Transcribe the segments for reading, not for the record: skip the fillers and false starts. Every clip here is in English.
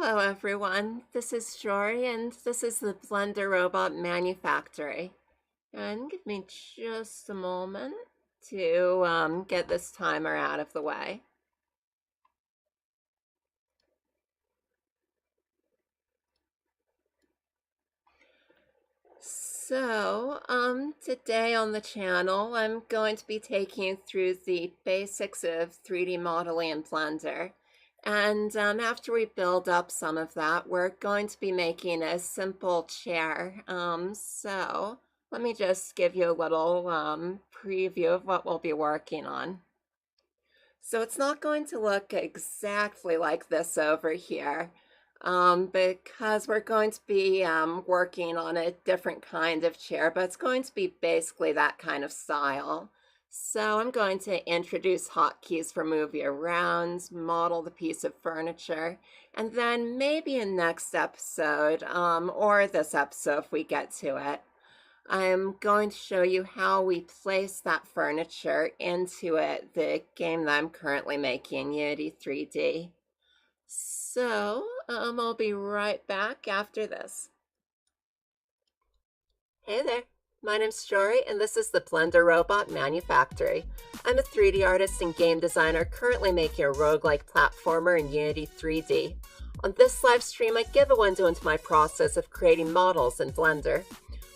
Hello everyone, this is Jory and this is the Blender Robot Manufactory. And give me just a moment to get this timer out of the way. Today on the channel, I'm going to be taking you through the basics of 3D modeling in Blender. And after we build up some of that, we're going to be making a simple chair. So let me just give you a little preview of what we'll be working on. So it's not going to look exactly like this over here because we're going to be working on a different kind of chair, but it's going to be basically that kind of style. So I'm going to introduce hotkeys for moving around, model the piece of furniture, and then maybe in next episode, or this episode if we get to it, I'm going to show you how we place that furniture into the game that I'm currently making, Unity 3D. So, I'll be right back after this. Hey there, my name's Jory, and this is the Blender Robot Manufactory. I'm a 3D artist and game designer currently making a roguelike platformer in Unity 3D. On this live stream, I give a window into my process of creating models in Blender.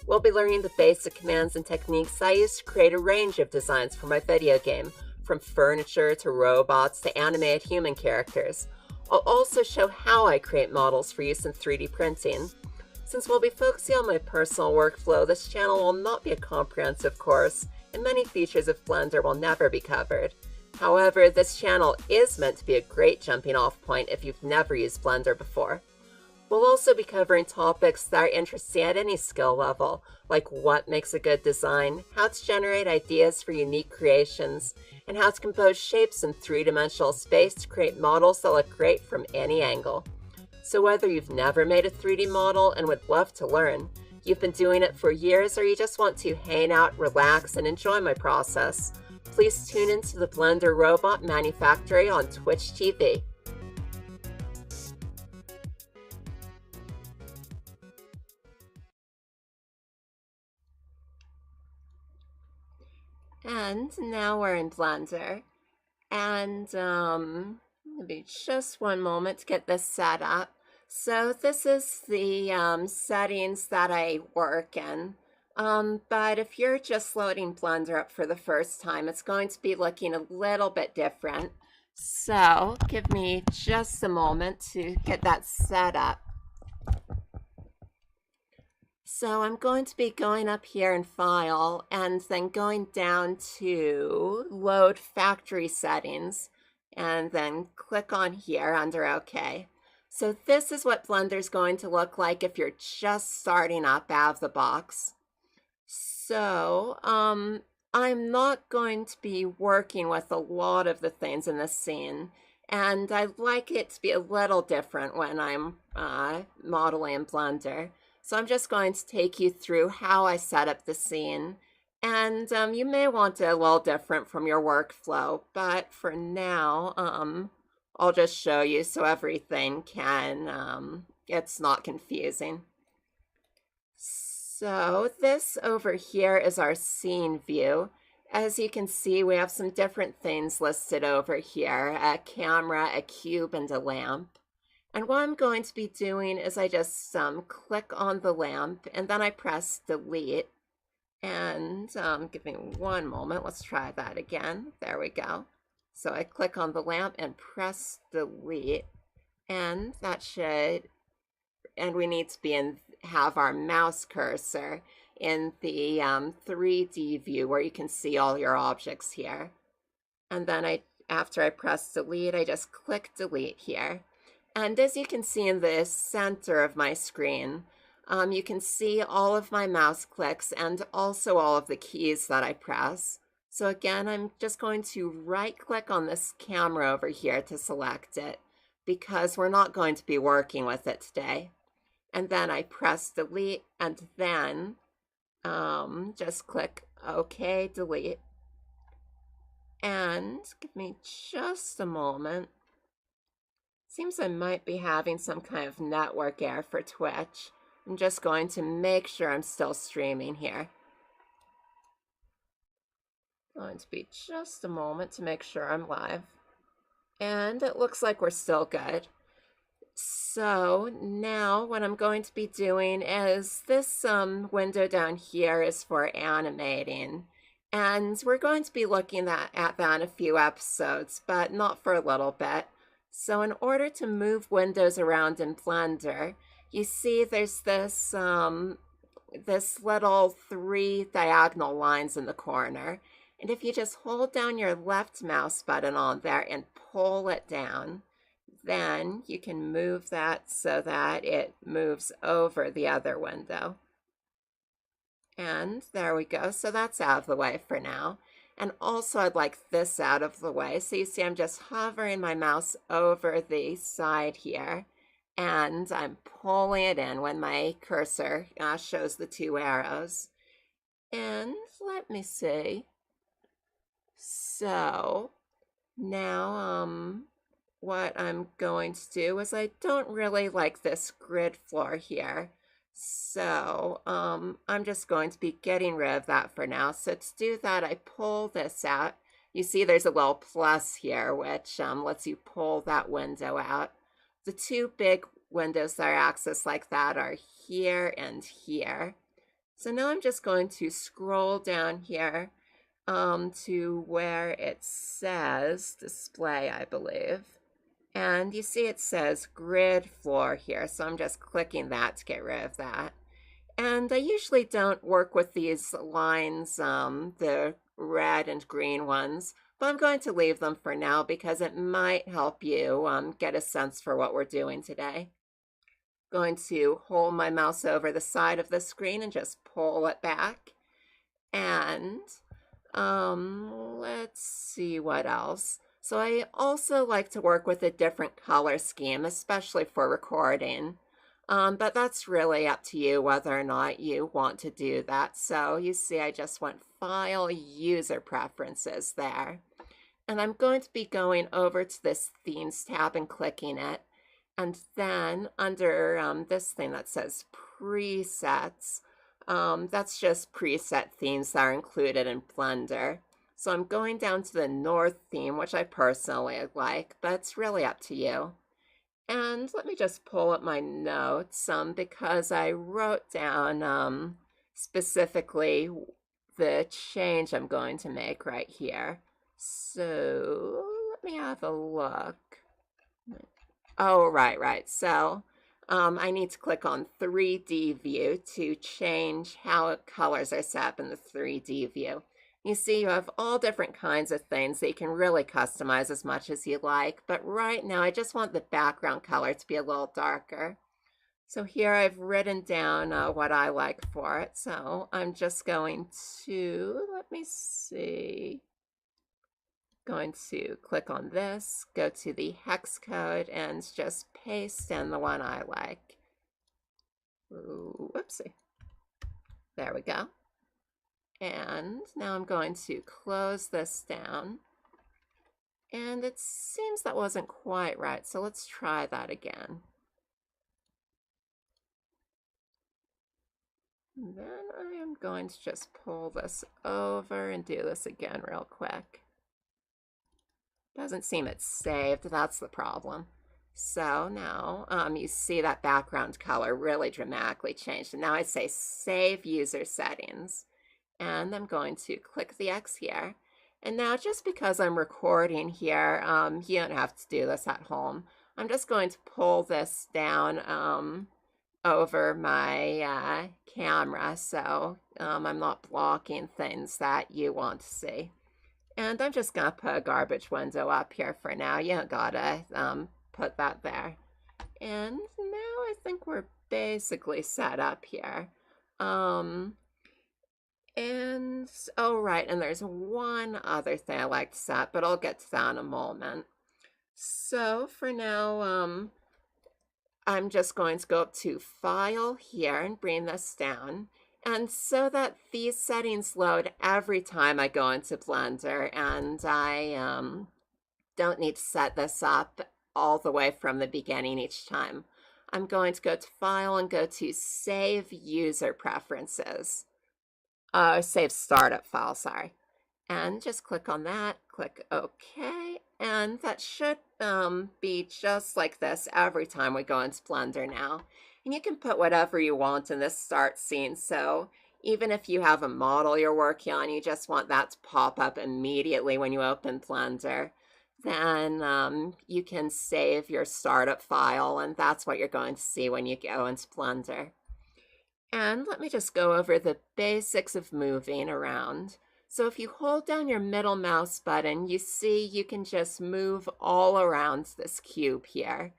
We'll be learning the basic commands and techniques I use to create a range of designs for my video game, from furniture to robots to animated human characters. I'll also show how I create models for use in 3D printing. Since we'll be focusing on my personal workflow, this channel will not be a comprehensive course, and many features of Blender will never be covered. However, this channel is meant to be a great jumping off point if you've never used Blender before. We'll also be covering topics that are interesting at any skill level, like what makes a good design, how to generate ideas for unique creations, and how to compose shapes in three-dimensional space to create models that look great from any angle. So whether you've never made a 3D model and would love to learn, you've been doing it for years, or you just want to hang out, relax, and enjoy my process, please tune into the Blender Robot Manufactory on Twitch TV. And now we're in Blender. And maybe just one moment to get this set up. So this is the settings that I work in. But if you're just loading Blender up for the first time, it's going to be looking a little bit different. So give me just a moment to get that set up. So I'm going to be going up here in File and then going down to Load Factory Settings and then click on here under OK. So this is what Blender's going to look like if you're just starting up out of the box. So I'm not going to be working with a lot of the things in this scene, and I like it to be a little different when I'm modeling in Blender. So I'm just going to take you through how I set up the scene. And you may want it a little different from your workflow, but for now, I'll just show you so everything it's not confusing. So this over here is our scene view. As you can see, we have some different things listed over here, a camera, a cube, and a lamp. And what I'm going to be doing is I just click on the lamp and then I press delete. And give me one moment. Let's try that again. There we go. So I click on the lamp and press delete. And that should, and we need to have our mouse cursor in the 3D view where you can see all your objects here. And then after I press delete, I just click delete here. And as you can see in the center of my screen, you can see all of my mouse clicks and also all of the keys that I press. So again, I'm just going to right-click on this camera over here to select it because we're not going to be working with it today. And then I press delete and then just click OK, delete. And give me just a moment. Seems I might be having some kind of network error for Twitch. I'm just going to make sure I'm still streaming here. Going to be just a moment to make sure I'm live. And it looks like we're still good. So now what I'm going to be doing is this window down here is for animating. And we're going to be looking at that in a few episodes, but not for a little bit. So in order to move windows around in Blender, you see there's this little 3 diagonal lines in the corner. And if you just hold down your left mouse button on there and pull it down, then you can move that so that it moves over the other window. And there we go. So that's out of the way for now. And also I'd like this out of the way. So you see I'm just hovering my mouse over the side here, and I'm pulling it in when my cursor shows the 2 arrows. And let me see. So now what I'm going to do is I don't really like this grid floor here. So I'm just going to be getting rid of that for now. So to do that, I pull this out. You see there's a little plus here, which lets you pull that window out. The 2 big windows that are accessed like that are here and here. So now I'm just going to scroll down here to where it says display, I believe. And you see it says grid floor here, so I'm just clicking that to get rid of that. And I usually don't work with these lines, the red and green ones, but I'm going to leave them for now because it might help you get a sense for what we're doing today. Going to hold my mouse over the side of the screen and just pull it back. And let's see what else. So I also like to work with a different color scheme, especially for recording. But that's really up to you whether or not you want to do that. So you see I just went File, User Preferences there. And I'm going to be going over to this Themes tab and clicking it. And then under this thing that says Presets, that's just preset themes that are included in Blender. So I'm going down to the North theme, which I personally like, but it's really up to you. And let me just pull up my notes because I wrote down specifically the change I'm going to make right here. So let me have a look. Oh, right. So I need to click on 3D view to change how colors are set up in the 3D view. You see you have all different kinds of things that you can really customize as much as you like, but right now I just want the background color to be a little darker. So here I've written down what I like for it. So I'm just going to, let me see, going to click on this, go to the hex code, and just paste in the one I like. Ooh, whoopsie. There we go. And now I'm going to close this down. And it seems that wasn't quite right, so let's try that again. And then I am going to just pull this over and do this again real quick. Doesn't seem it's saved, that's the problem. So now you see that background color really dramatically changed. And now I say Save User Settings. And I'm going to click the X here. And now just because I'm recording here, you don't have to do this at home. I'm just going to pull this down over my camera so I'm not blocking things that you want to see. And I'm just going to put a garbage window up here for now. You don't gotta put that there. And now I think we're basically set up here. And, oh right, and there's one other thing I like to set, but I'll get to that in a moment. So for now, I'm just going to go up to File here and bring this down. And so that these settings load every time I go into Blender, and I don't need to set this up all the way from the beginning each time. I'm going to go to File and go to Save User Preferences. Save Startup File, sorry. And just click on that, click OK, and that should be just like this every time we go into Blender now. And you can put whatever you want in this start scene, so even if you have a model you're working on, you just want that to pop up immediately when you open Blender, then you can save your startup file, and that's what you're going to see when you go into Blender. And let me just go over the basics of moving around. So if you hold down your middle mouse button, you see you can just move all around this cube here.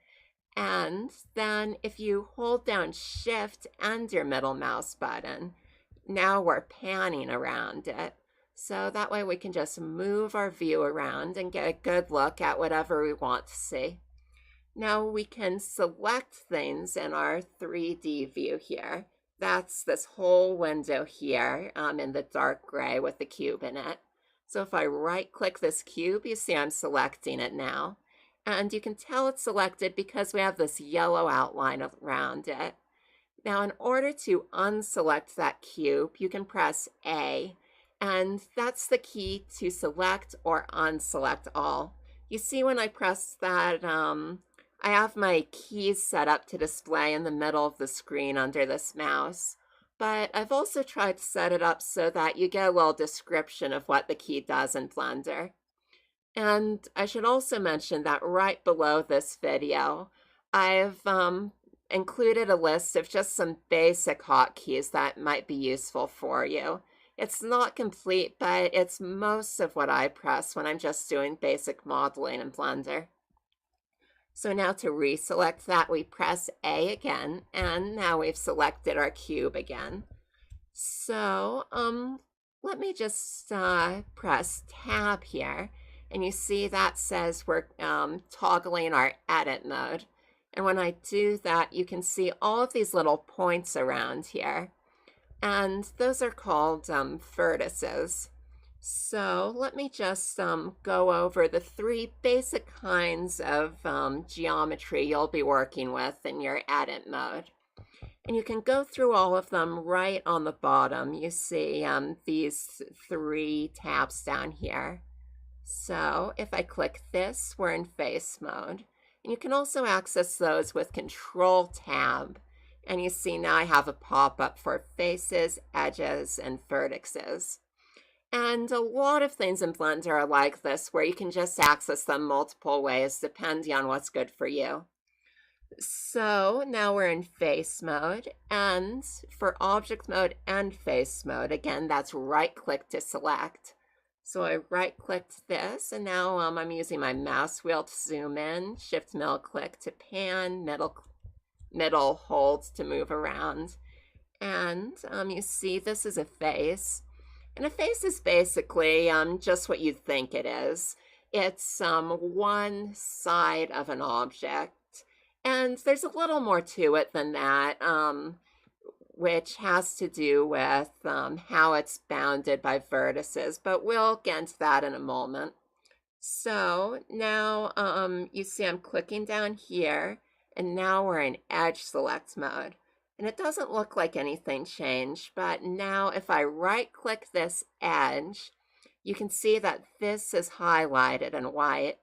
And then if you hold down Shift and your middle mouse button, now we're panning around it. So that way we can just move our view around and get a good look at whatever we want to see. Now we can select things in our 3D view here. That's this whole window here in the dark gray with the cube in it. So if I right-click this cube, you see I'm selecting it now. And you can tell it's selected because we have this yellow outline around it. Now, in order to unselect that cube, you can press A, and that's the key to select or unselect all. You see when I press that, I have my keys set up to display in the middle of the screen under this mouse, but I've also tried to set it up so that you get a little description of what the key does in Blender. And I should also mention that right below this video, I've included a list of just some basic hotkeys that might be useful for you. It's not complete, but it's most of what I press when I'm just doing basic modeling in Blender. So now to reselect that, we press A again, and now we've selected our cube again. So let me just press Tab here, and you see that says we're toggling our edit mode. And when I do that, you can see all of these little points around here, and those are called vertices. So let me just go over the 3 basic kinds of geometry you'll be working with in your edit mode. And you can go through all of them right on the bottom. You see these 3 tabs down here. So if I click this, we're in face mode. And you can also access those with Control Tab. And you see now I have a pop-up for faces, edges, and vertices. And a lot of things in Blender are like this, where you can just access them multiple ways depending on what's good for you. So now we're in face mode, and for object mode and face mode, again, that's right-click to select. So I right-clicked this, and now I'm using my mouse wheel to zoom in, Shift middle click to pan, middle hold to move around. And you see this is a face. And a face is basically just what you'd think it is. It's one side of an object. And there's a little more to it than that, which has to do with how it's bounded by vertices. But we'll get into that in a moment. So now you see I'm clicking down here, and now we're in edge select mode. And it doesn't look like anything changed, but now if I right-click this edge, you can see that this is highlighted in white.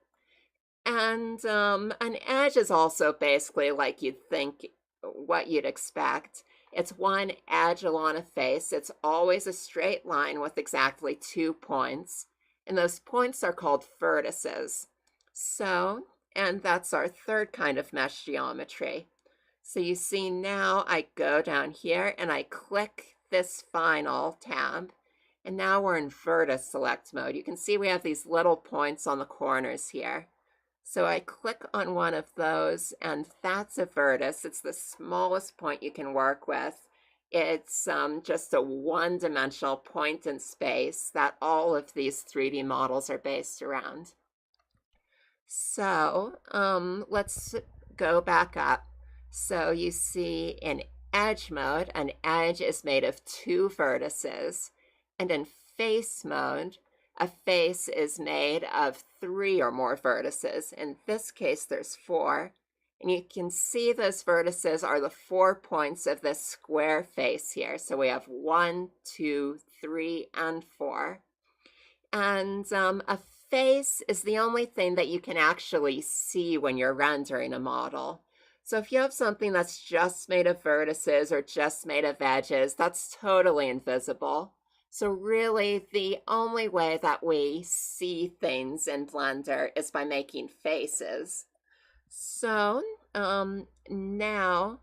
And an edge is also basically like you'd think, what you'd expect. It's one edge along a face. It's always a straight line with exactly 2 points. And those points are called vertices. So, and that's our 3rd kind of mesh geometry. So you see now I go down here and I click this final tab, and now we're in vertex select mode. You can see we have these little points on the corners here. So I click on one of those, and that's a vertex. It's the smallest point you can work with. It's just a one-dimensional point in space that all of these 3D models are based around. So let's go back up. So you see in edge mode, an edge is made of 2 vertices. And in face mode, a face is made of 3 or more vertices. In this case, there's 4. And you can see those vertices are the 4 points of this square face here. So we have 1, 2, 3, and 4. And a face is the only thing that you can actually see when you're rendering a model. So if you have something that's just made of vertices or just made of edges, that's totally invisible. So really, the only way that we see things in Blender is by making faces. So now,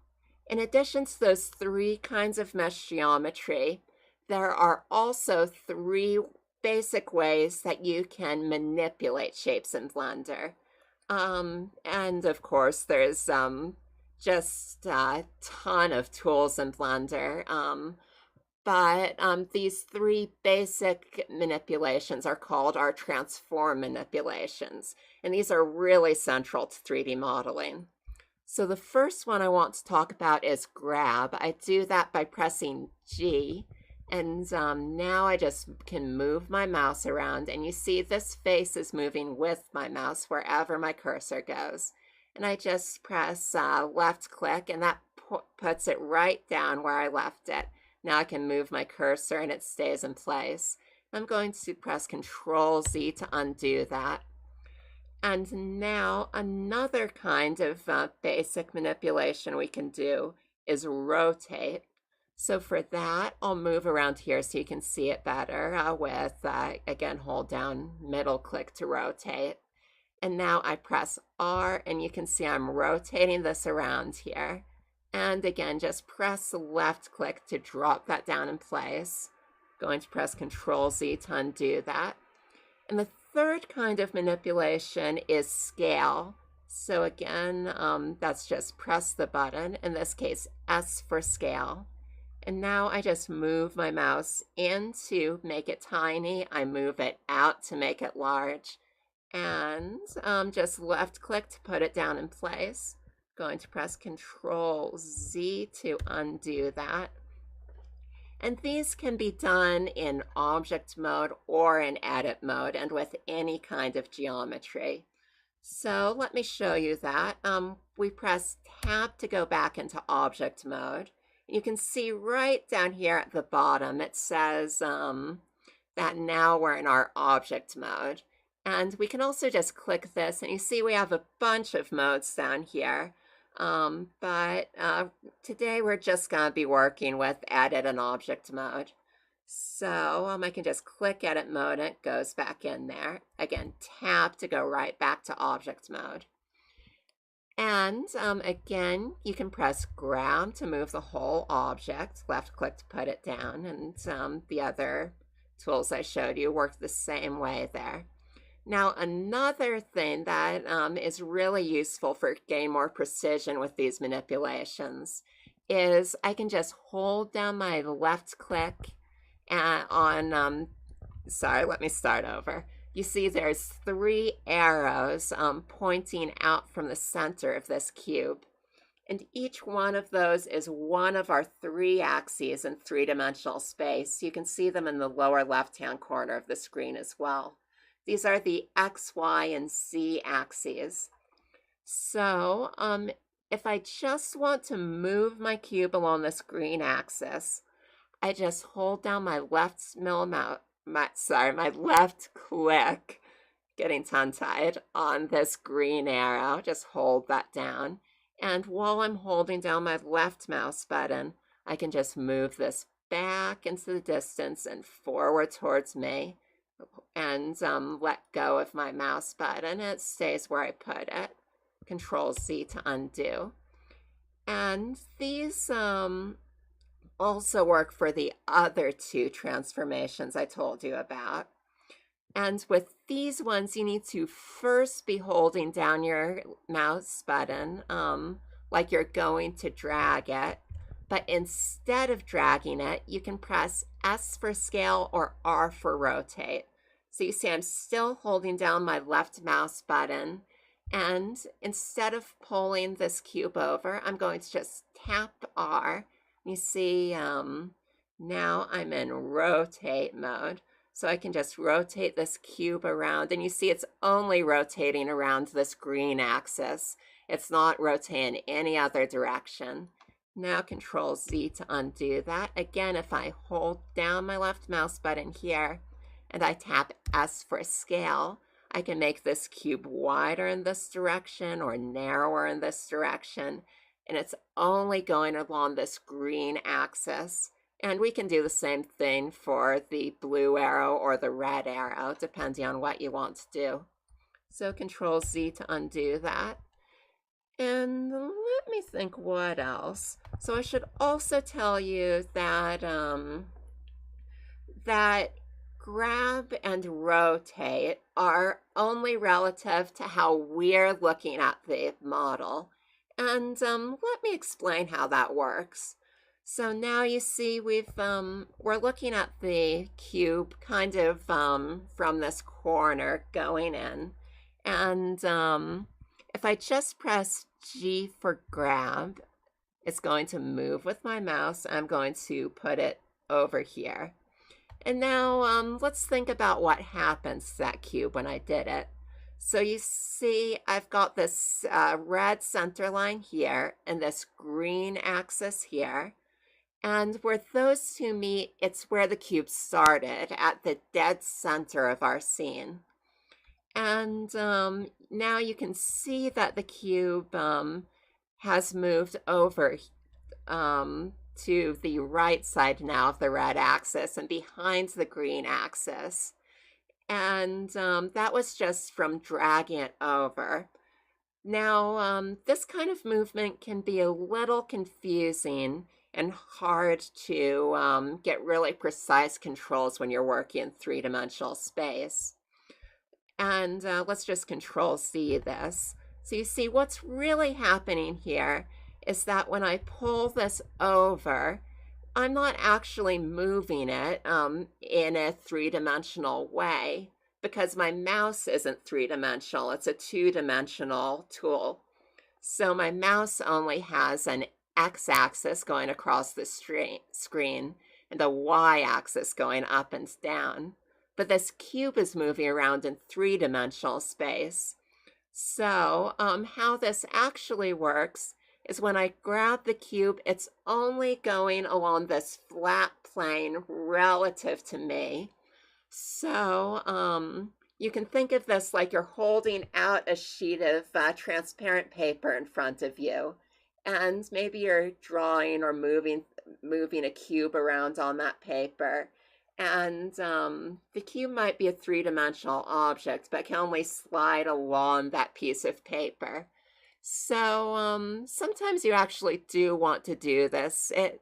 in addition to those 3 kinds of mesh geometry, there are also 3 basic ways that you can manipulate shapes in Blender. And of course, there's just a ton of tools in Blender. But these 3 basic manipulations are called our transform manipulations. And these are really central to 3D modeling. So the first one I want to talk about is grab. I do that by pressing G. And now I just can move my mouse around. And you see this face is moving with my mouse wherever my cursor goes. And I just press left click, and that puts it right down where I left it. Now I can move my cursor and it stays in place. I'm going to press Control Z to undo that. And now another kind of basic manipulation we can do is rotate. So for that, I'll move around here so you can see it better with, again, hold down middle click to rotate. And now I press R, and you can see I'm rotating this around here. And again, just press left click to drop that down in place. Going to press Control Z to undo that. And the third kind of manipulation is scale. So again, that's just press the button, in this case S for scale. And now I just move my mouse in to make it tiny. I move it out to make it large. And just left click to put it down in place. Going to press Control Z to undo that. And these can be done in object mode or in edit mode and with any kind of geometry. So let me show you that. We press Tab to go back into object mode. You can see right down here at the bottom, it says that now we're in our object mode. And we can also just click this, and you see we have a bunch of modes down here. But today we're just going to be working with edit and object mode. So I can just click edit mode, and it goes back in there. Again, Tab to go right back to object mode. And again, you can press grab to move the whole object, left click to put it down, and the other tools I showed you work the same way there. Now, another thing that is really useful for getting more precision with these manipulations is I can just hold down my left click on, sorry, let me start over. You see there's 3 arrows pointing out from the center of this cube. And each one of those is one of our 3 axes in 3-dimensional space. You can see them in the lower left-hand corner of the screen as well. These are the X, Y, and Z axes. So if I just want to move my cube along this green axis, I just hold down my left my left click, getting tongue-tied, on this green arrow. Just hold that down. And while I'm holding down my left mouse button, I can just move this back into the distance and forward towards me, and let go of my mouse button. It stays where I put it. Control Z to undo. And these also work for the other 2 transformations I told you about. And with these ones, you need to first be holding down your mouse button like you're going to drag it. But instead of dragging it, you can press S for scale or R for rotate. So you see I'm still holding down my left mouse button. And instead of pulling this cube over, I'm going to just tap R. You see now I'm in rotate mode. So I can just rotate this cube around, and you see it's only rotating around this green axis. It's not rotating any other direction. Now Control Z to undo that. Again, if I hold down my left mouse button here and I tap S for scale, I can make this cube wider in this direction or narrower in this direction, and it's only going along this green axis. And we can do the same thing for the blue arrow or the red arrow, depending on what you want to do. So Control Z to undo that. And let me think what else. So I should also tell you that that grab and rotate are only relative to how we're looking at the model. And let me explain how that works. So now you see we're looking at the cube kind of from this corner going in. And if I just press G for grab, it's going to move with my mouse. I'm going to put it over here. And now let's think about what happens to that cube when I did it. So you see I've got this red center line here and this green axis here. And where those two meet, it's where the cube started, at the dead center of our scene. And now you can see that the cube has moved over to the right side now of the red axis and behind the green axis. And that was just from dragging it over. Now, this kind of movement can be a little confusing and hard to get really precise controls when you're working in three-dimensional space. And let's just Control C this. So you see what's really happening here is that when I pull this over, I'm not actually moving it in a three-dimensional way because my mouse isn't three-dimensional. It's a two-dimensional tool. So my mouse only has an x-axis going across the screen and a y-axis going up and down. But this cube is moving around in three-dimensional space. So how this actually works is when I grab the cube, it's only going along this flat plane relative to me. So you can think of this like you're holding out a sheet of transparent paper in front of you. And maybe you're drawing or moving a cube around on that paper. And the cube might be a three-dimensional object, but can only slide along that piece of paper. So sometimes you actually do want to do this. It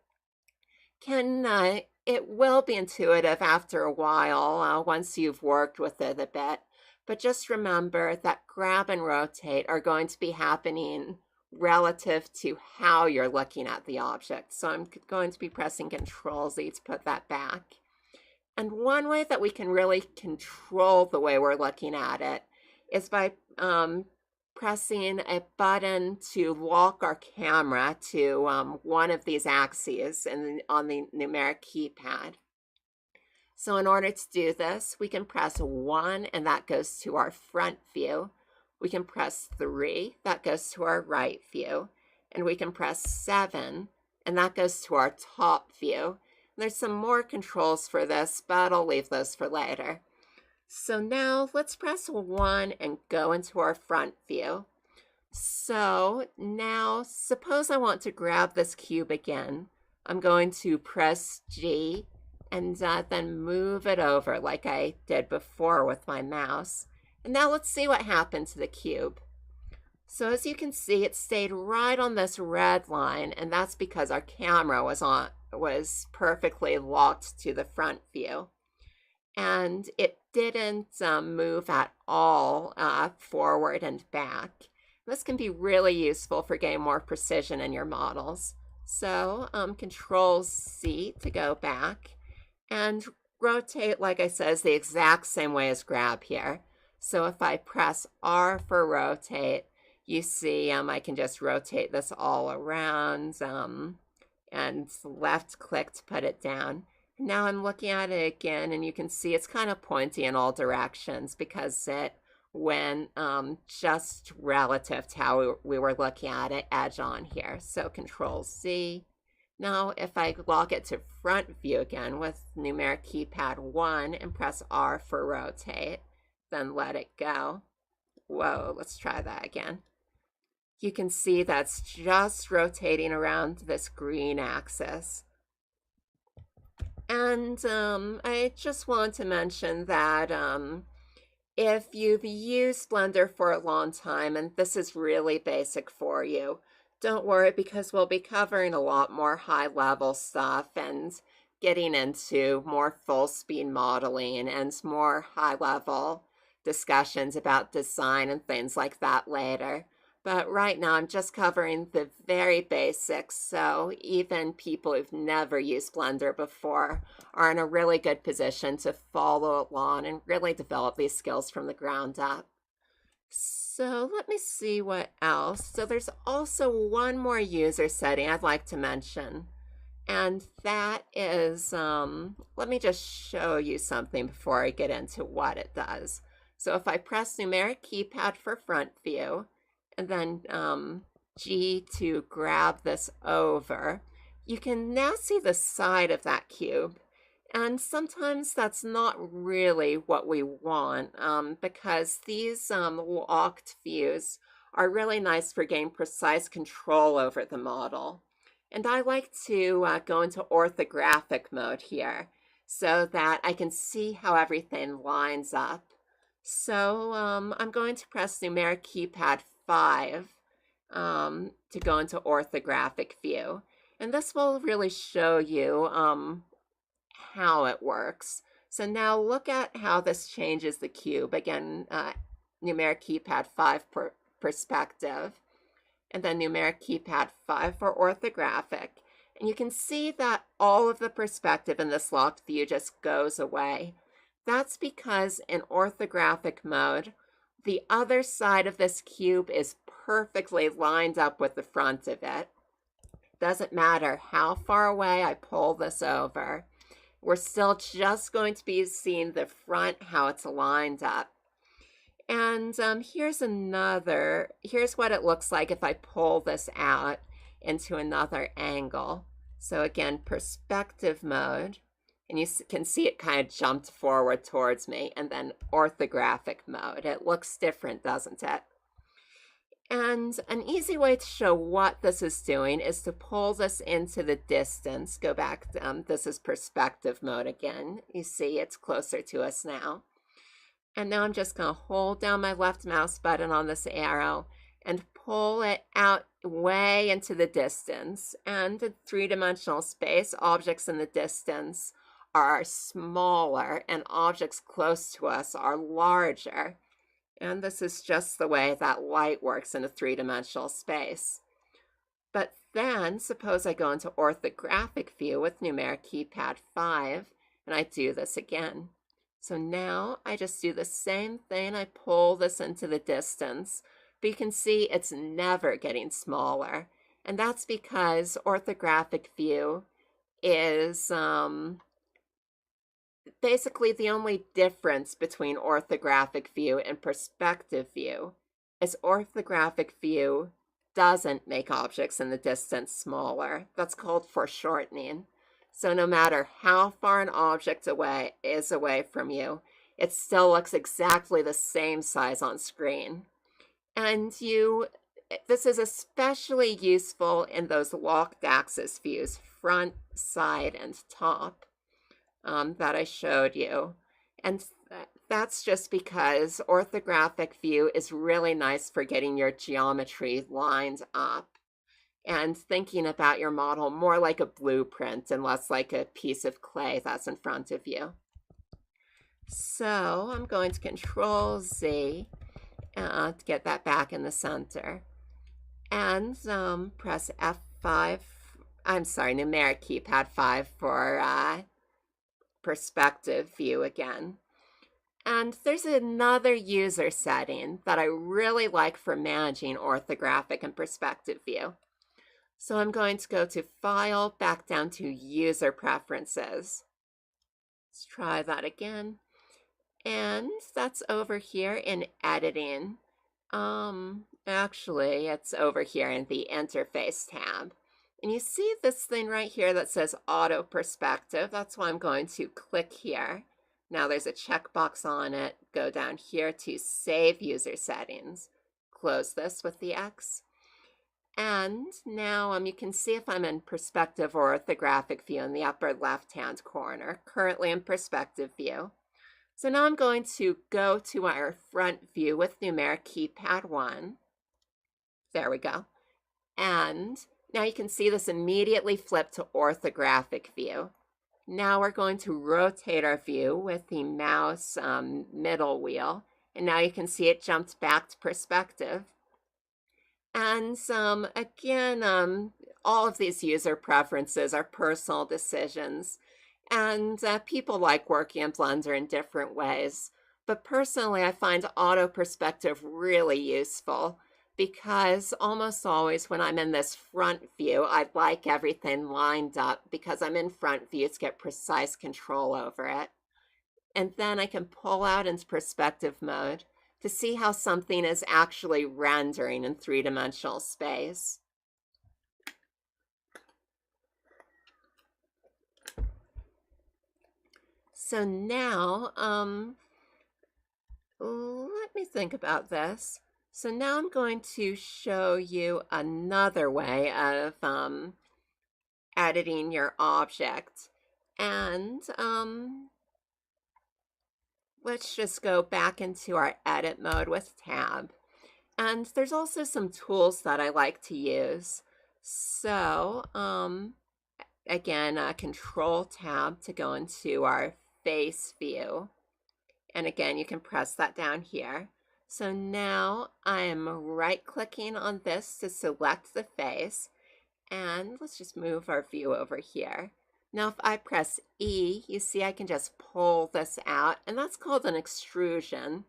will be intuitive after a while, once you've worked with it a bit. But just remember that grab and rotate are going to be happening relative to how you're looking at the object. So I'm going to be pressing Control Z to put that back. And one way that we can really control the way we're looking at it is by pressing a button to lock our camera to one of these axes on the numeric keypad. So in order to do this, we can press 1 and that goes to our front view. We can press 3, that goes to our right view. And we can press 7 and that goes to our top view. There's some more controls for this, but I'll leave those for later. So now let's press 1 and go into our front view. So now suppose I want to grab this cube again. I'm going to press G and then move it over like I did before with my mouse. And now let's see what happened to the cube. So as you can see, it stayed right on this red line, and that's because our camera was perfectly locked to the front view. And it didn't move at all forward and back. This can be really useful for getting more precision in your models. So Control C to go back, and rotate, like I said, is the exact same way as grab here. So if I press R for rotate, you see I can just rotate this all around and left click to put it down. Now I'm looking at it again, and you can see it's kind of pointy in all directions because it went just relative to how we were looking at it, edge on here. So Control Z. Now if I lock it to front view again with numeric keypad 1 and press R for rotate, then let it go. Whoa, let's try that again. You can see that's just rotating around this green axis. And I just want to mention that if you've used Blender for a long time and this is really basic for you, don't worry because we'll be covering a lot more high-level stuff and getting into more full-speed modeling and more high-level discussions about design and things like that later. But right now I'm just covering the very basics, so even people who've never used Blender before are in a really good position to follow along and really develop these skills from the ground up. So let me see what else. So there's also one more user setting I'd like to mention, and that is, let me just show you something before I get into what it does. So if I press numeric keypad for front view, and then G to grab this over, you can now see the side of that cube. And sometimes that's not really what we want because these locked views are really nice for getting precise control over the model. And I like to go into orthographic mode here so that I can see how everything lines up. So I'm going to press numeric keypad 5 to go into orthographic view. And this will really show you how it works. So now look at how this changes the cube. Again, numeric keypad 5 for perspective, and then numeric keypad 5 for orthographic. And you can see that all of the perspective in this locked view just goes away. That's because in orthographic mode, the other side of this cube is perfectly lined up with the front of it. Doesn't matter how far away I pull this over, we're still just going to be seeing the front, how it's lined up. And here's what it looks like if I pull this out into another angle. So again, perspective mode. And you can see it kind of jumped forward towards me, and then orthographic mode. It looks different, doesn't it? And an easy way to show what this is doing is to pull this into the distance. Go back, this is perspective mode again. You see it's closer to us now. And now I'm just going to hold down my left mouse button on this arrow and pull it out way into the distance. And in three-dimensional space, objects in the distance are smaller and objects close to us are larger. And this is just the way that light works in a three-dimensional space. But then suppose I go into orthographic view with numeric keypad 5 and I do this again. So now I just do the same thing. I pull this into the distance, but you can see it's never getting smaller. And that's because orthographic view is basically the only difference between orthographic view and perspective view is orthographic view doesn't make objects in the distance smaller. That's called foreshortening. So no matter how far an object is away from you, it still looks exactly the same size on screen. And this is especially useful in those locked axis views, front, side, and top, that I showed you. And that's just because orthographic view is really nice for getting your geometry lined up and thinking about your model more like a blueprint and less like a piece of clay that's in front of you. So I'm going to Control Z to get that back in the center. And press F5, numeric keypad 5 for perspective view again. And there's another user setting that I really like for managing orthographic and perspective view. So I'm going to go to File, back down to User Preferences. Let's try that again. And that's over here in editing. Actually, it's over here in the interface tab. And you see this thing right here that says auto perspective. That's why I'm going to click here. Now there's a checkbox on it. Go down here to save user settings. Close this with the X. And now you can see if I'm in perspective or orthographic view in the upper left-hand corner. Currently in perspective view. So now I'm going to go to our front view with numeric keypad 1. There we go. And now you can see this immediately flip to orthographic view. Now we're going to rotate our view with the mouse middle wheel. And now you can see it jumped back to perspective. And again, all of these user preferences are personal decisions. And people like working in Blender in different ways. But personally, I find auto perspective really useful because almost always when I'm in this front view, I like everything lined up because I'm in front view to get precise control over it. And then I can pull out into perspective mode to see how something is actually rendering in three-dimensional space. So now, let me think about this. So now I'm going to show you another way of editing your object. And let's just go back into our edit mode with tab. And there's also some tools that I like to use. So again, control tab to go into our face view. And again, you can press that down here. So now I'm right-clicking on this to select the face. And let's just move our view over here. Now if I press E, you see I can just pull this out, and that's called an extrusion.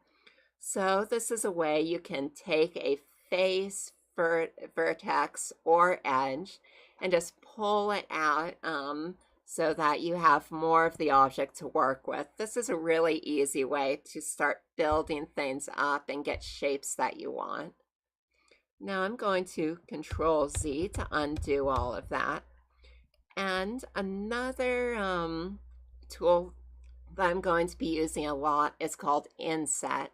So this is a way you can take a face, vertex, or edge and just pull it out so that you have more of the object to work with. This is a really easy way to start building things up and get shapes that you want. Now I'm going to Control Z to undo all of that. And another tool that I'm going to be using a lot is called Inset.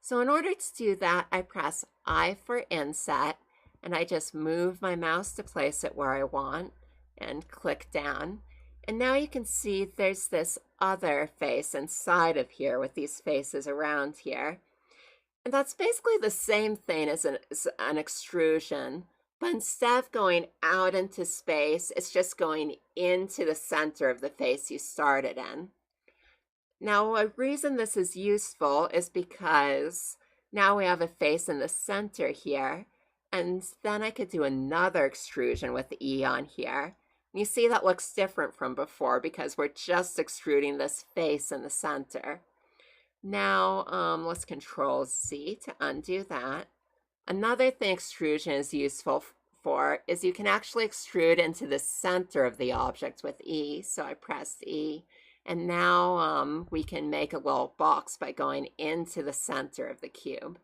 So in order to do that, I press I for Inset, and I just move my mouse to place it where I want and click down. And now you can see there's this other face inside of here with these faces around here. And that's basically the same thing as an extrusion, but instead of going out into space, it's just going into the center of the face you started in. Now, a reason this is useful is because now we have a face in the center here, and then I could do another extrusion with the E on here. You see that looks different from before because we're just extruding this face in the center. Now, let's Control Z to undo that. Another thing extrusion is useful for is you can actually extrude into the center of the object with E. So I pressed E, and now we can make a little box by going into the center of the cube.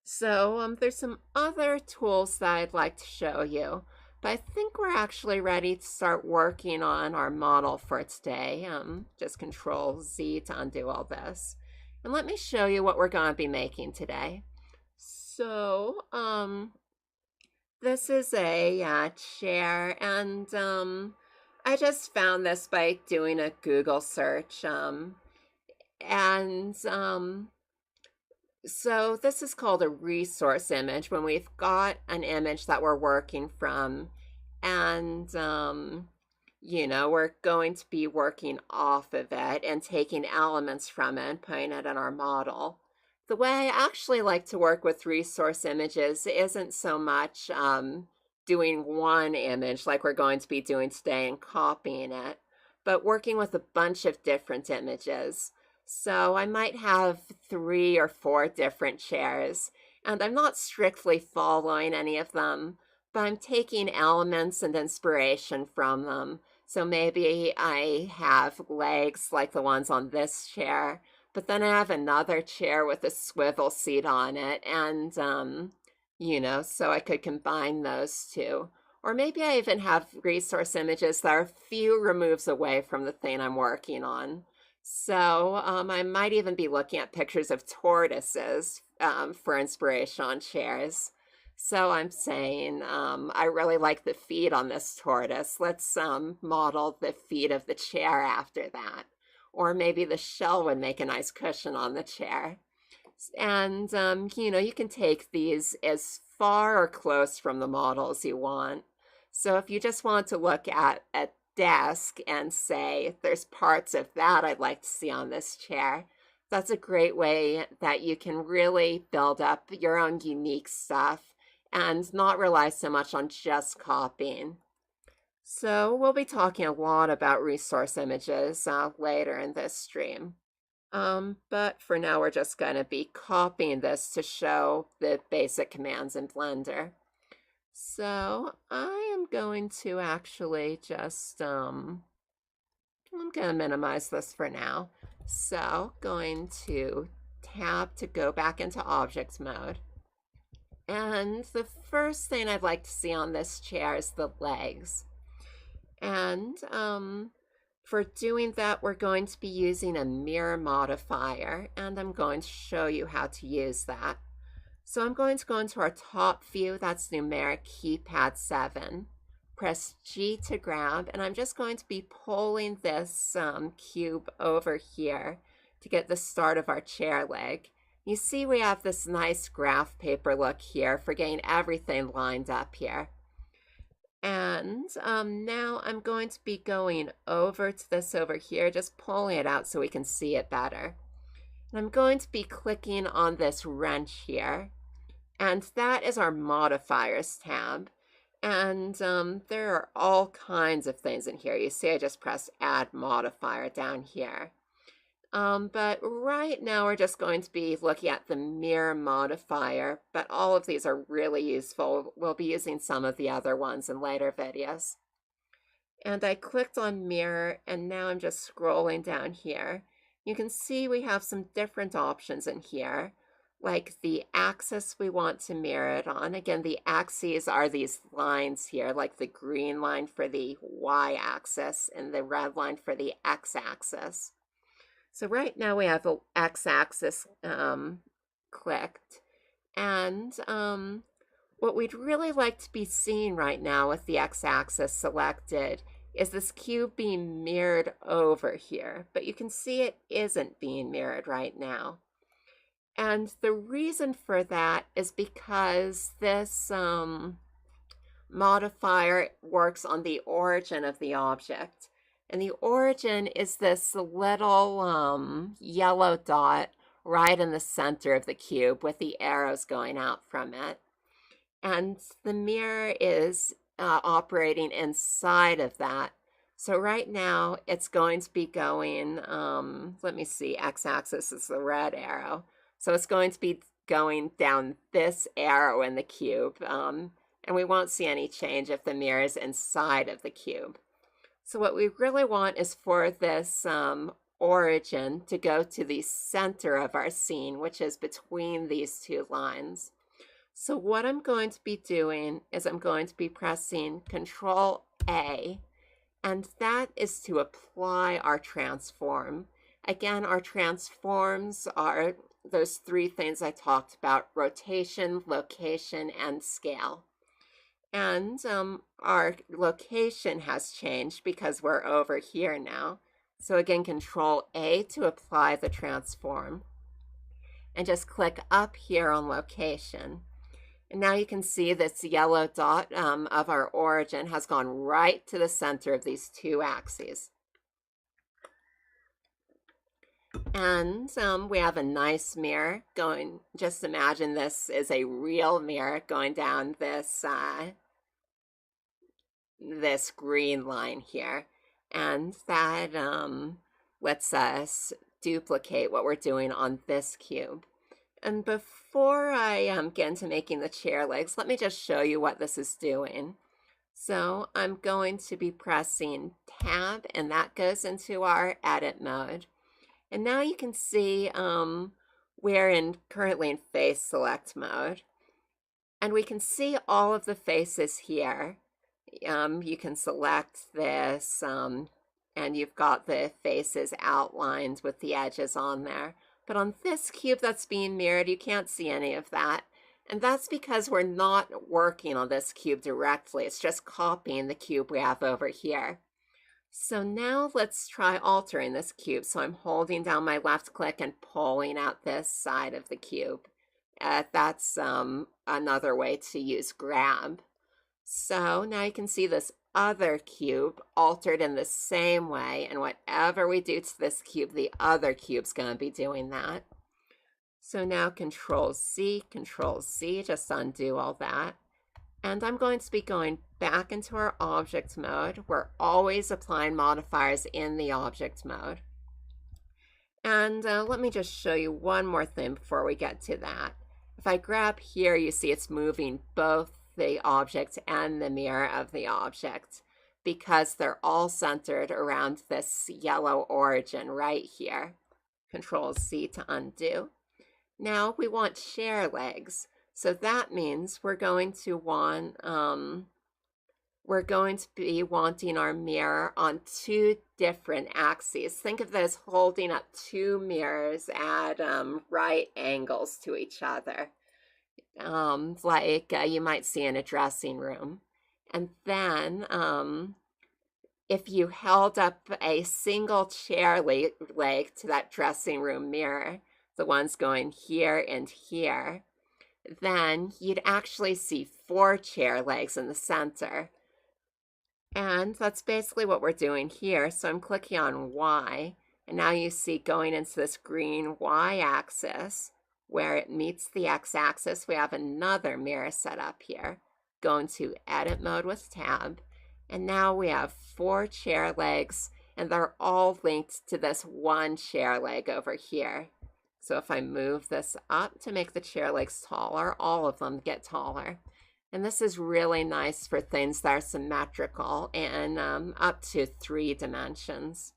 So there's some other tools that I'd like to show you. But I think we're actually ready to start working on our model for today. Just Control Z to undo all this. And let me show you what we're going to be making today. So this is a chair, and I just found this by doing a Google search. So this is called a resource image when we've got an image that we're working from, and you know, we're going to be working off of it and taking elements from it and putting it in our model. The way I actually like to work with resource images isn't so much doing one image like we're going to be doing today and copying it, but working with a bunch of different images. So I might have 3 or 4 different chairs, and I'm not strictly following any of them, but I'm taking elements and inspiration from them So maybe I have legs like the ones on this chair, but then I have another chair with a swivel seat on it, and so I could combine those two. Or maybe I even have resource images that are a few removes away from the thing I'm working on. So I might even be looking at pictures of tortoises for inspiration on chairs. So I'm saying I really like the feet on this tortoise. Let's model the feet of the chair after that. Or maybe the shell would make a nice cushion on the chair. And, you can take these as far or close from the model as you want. So if you just want to look at a desk and say, there's parts of that I'd like to see on this chair, that's a great way that you can really build up your own unique stuff and not rely so much on just copying. So we'll be talking a lot about resource images later in this stream. But for now, we're just going to be copying this to show the basic commands in Blender. So I am going to actually just, I'm going to minimize this for now. So going to tab to go back into object mode. And the first thing I'd like to see on this chair is the legs. And for doing that, we're going to be using a mirror modifier, and I'm going to show you how to use that. So I'm going to go into our top view, that's numeric keypad 7. Press G to grab, and I'm just going to be pulling this cube over here to get the start of our chair leg. You see we have this nice graph paper look here for getting everything lined up here. And now I'm going to be going over to this over here, just pulling it out so we can see it better. And I'm going to be clicking on this wrench here, and that is our modifiers tab. And there are all kinds of things in here. You see I just pressed add modifier down here. But right now we're just going to be looking at the mirror modifier, but all of these are really useful. We'll be using some of the other ones in later videos. And I clicked on mirror, and now I'm just scrolling down here. You can see we have some different options in here, like the axis we want to mirror it on. Again, the axes are these lines here, like the green line for the y-axis and the red line for the x-axis. So right now we have the x-axis clicked, and what we'd really like to be seeing right now with the x-axis selected is this cube being mirrored over here, but you can see it isn't being mirrored right now. And the reason for that is because this modifier works on the origin of the object. And the origin is this little yellow dot right in the center of the cube with the arrows going out from it. And the mirror is operating inside of that. So right now it's going to be going, let me see, x-axis is the red arrow. So it's going to be going down this arrow in the cube. And we won't see any change if the mirror is inside of the cube. So what we really want is for this origin to go to the center of our scene, which is between these two lines. So what I'm going to be doing is I'm going to be pressing Control A, and that is to apply our transform. Again, our transforms are those three things I talked about: rotation, location, and scale. And our location has changed because we're over here now. So again, Control A to apply the transform. And just click up here on location. And now you can see this yellow dot of our origin has gone right to the center of these two axes. And we have a nice mirror going. Just imagine this is a real mirror going down this this green line here, and that lets us duplicate what we're doing on this cube. And before I get into making the chair legs, let me just show you what this is doing. So I'm going to be pressing Tab, and that goes into our edit mode. And now you can see we're currently in face select mode. And we can see all of the faces here. You can select this, and you've got the faces outlined with the edges on there. But on this cube that's being mirrored, you can't see any of that. And that's because we're not working on this cube directly. It's just copying the cube we have over here. So now let's try altering this cube. So I'm holding down my left click and pulling out this side of the cube. That's another way to use grab. So now you can see this other cube altered in the same way, and whatever we do to this cube, the other cube's going to be doing that. So now Control C, just undo all that. And I'm going to be going back into our object mode. We're always applying modifiers in the object mode. And let me just show you one more thing before we get to that. If I grab here, you see it's moving both the object and the mirror of the object because they're all centered around this yellow origin right here. Control C to undo. Now we want share legs. So that means we're going to be wanting our mirror on two different axes. Think of this holding up two mirrors at right angles to each other, like you might see in a dressing room. And then if you held up a single chair leg to that dressing room mirror, the ones going here and here, then you'd actually see 4 chair legs in the center. And that's basically what we're doing here. So I'm clicking on Y, and now you see going into this green Y axis where it meets the X axis, we have another mirror set up here. Go into edit mode with Tab, and now we have 4 chair legs, and they're all linked to this one chair leg over here. So if I move this up to make the chair legs taller, all of them get taller. And this is really nice for things that are symmetrical and up to 3 dimensions.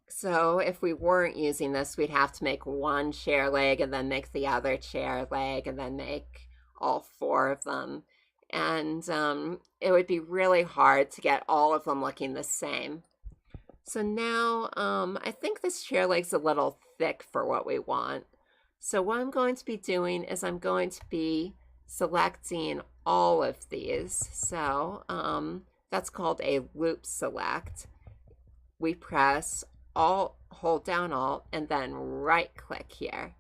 So if we weren't using this, we'd have to make one chair leg and then make the other chair leg and then make all 4 of them. And it would be really hard to get all of them looking the same. So now I think this chair leg's a little thick for what we want. So what I'm going to be doing is I'm going to be selecting all of these. So that's called a loop select. We press Alt, hold down Alt, and then right click here.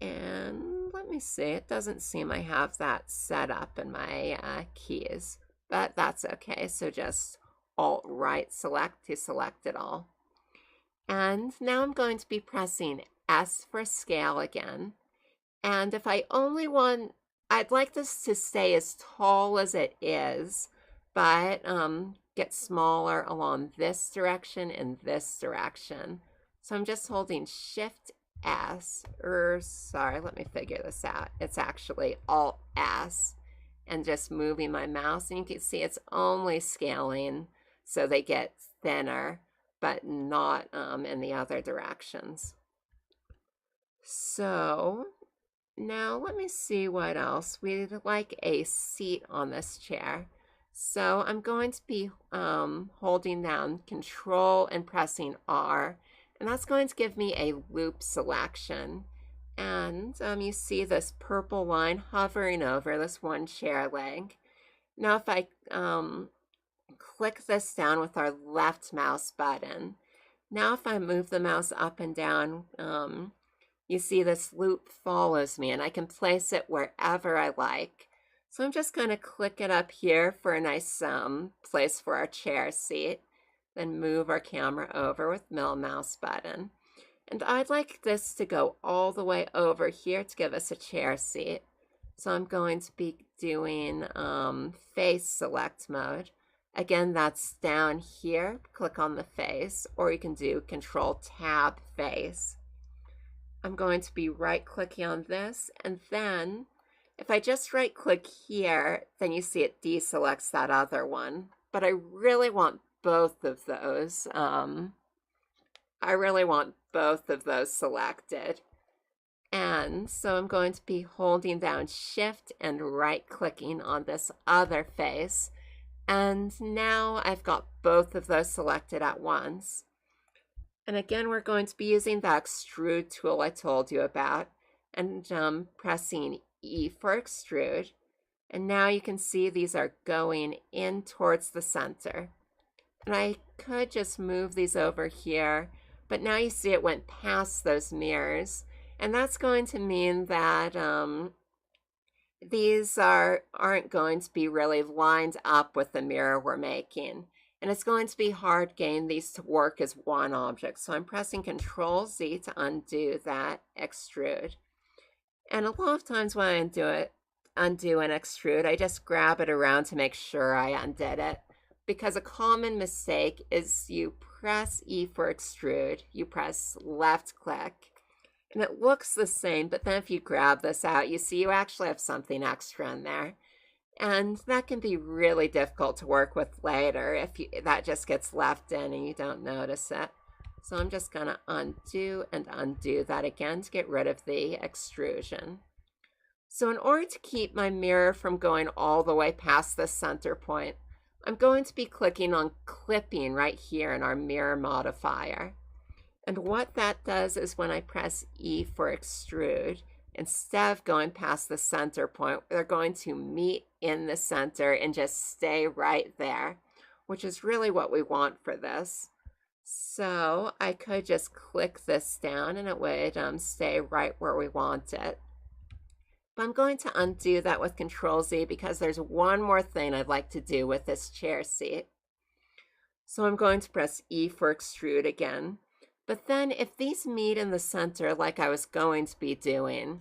And let me see, it doesn't seem I have that set up in my keys, but that's okay. So just Alt right select to select it all. And now I'm going to be pressing S for scale again. And if I only want, I'd like this to stay as tall as it is, but get smaller along this direction and this direction. So I'm just holding Shift S, sorry, let me figure this out. It's actually Alt S, and just moving my mouse, and you can see it's only scaling so they get thinner, but not in the other directions. So now let me see what else. We'd like a seat on this chair. So I'm going to be holding down Control and pressing R, and that's going to give me a loop selection. And you see this purple line hovering over this one chair leg. Now if I click this down with our left mouse button, now if I move the mouse up and down, you see this loop follows me, and I can place it wherever I like. So I'm just going to click it up here for a nice place for our chair seat, then move our camera over with middle mouse button. And I'd like this to go all the way over here to give us a chair seat. So I'm going to be doing face select mode. Again, that's down here. Click on the face, or you can do Control Tab face. I'm going to be right clicking on this, and then If I just right click here, then you see it deselects that other one. But I really want both of those. I really want both of those selected. And so I'm going to be holding down Shift and right clicking on this other face. And now I've got both of those selected at once. And again, we're going to be using the extrude tool I told you about and pressing E for extrude. And now you can see these are going in towards the center. And I could just move these over here, but now you see it went past those mirrors. And that's going to mean that these aren't going to be really lined up with the mirror we're making. And it's going to be hard getting these to work as one object. So I'm pressing Control Z to undo that extrude. And a lot of times when I undo an extrude, I just grab it around to make sure I undid it. Because a common mistake is you press E for extrude, you press left click, and it looks the same, but then if you grab this out, you see you actually have something extra in there. And that can be really difficult to work with later if that just gets left in and you don't notice it. So I'm just going to undo and undo that again to get rid of the extrusion. So in order to keep my mirror from going all the way past the center point, I'm going to be clicking on clipping right here in our mirror modifier. And what that does is when I press E for extrude, instead of going past the center point, they're going to meet in the center and just stay right there, which is really what we want for this. So I could just click this down and it would stay right where we want it. But I'm going to undo that with Control Z because there's one more thing I'd like to do with this chair seat. So I'm going to press E for extrude again. But then if these meet in the center like I was going to be doing,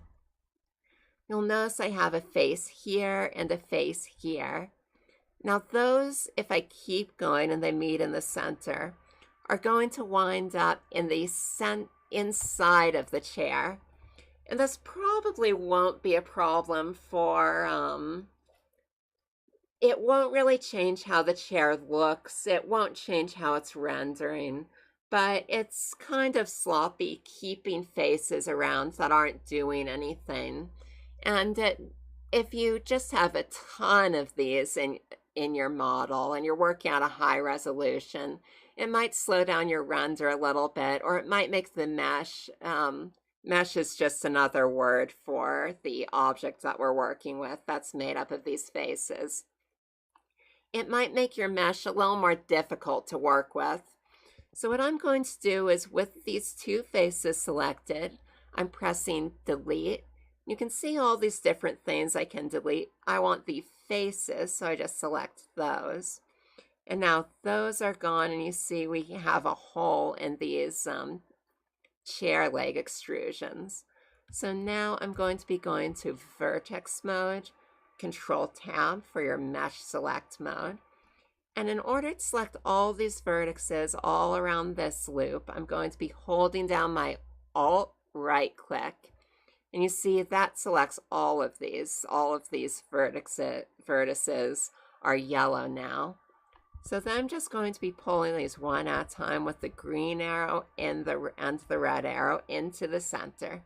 you'll notice I have a face here and a face here. Now those, if I keep going and they meet in the center, are going to wind up in the inside of the chair. And this probably won't be a problem for, it won't really change how the chair looks. It won't change how it's rendering. But it's kind of sloppy keeping faces around that aren't doing anything. And if you just have a ton of these in your model and you're working at a high resolution, it might slow down your render a little bit, or it might make the mesh, mesh is just another word for the object that we're working with that's made up of these faces. It might make your mesh a little more difficult to work with. So what I'm going to do is with these two faces selected, I'm pressing delete. You can see all these different things I can delete. I want the faces, so I just select those. And now those are gone, and you see we have a hole in these chair leg extrusions. So now I'm going to be going to vertex mode, Control Tab for your mesh select mode. And in order to select all these vertices all around this loop, I'm going to be holding down my Alt right click. And you see that selects all of these. All of these vertices are yellow now. So then I'm just going to be pulling these one at a time with the green arrow and the red arrow into the center.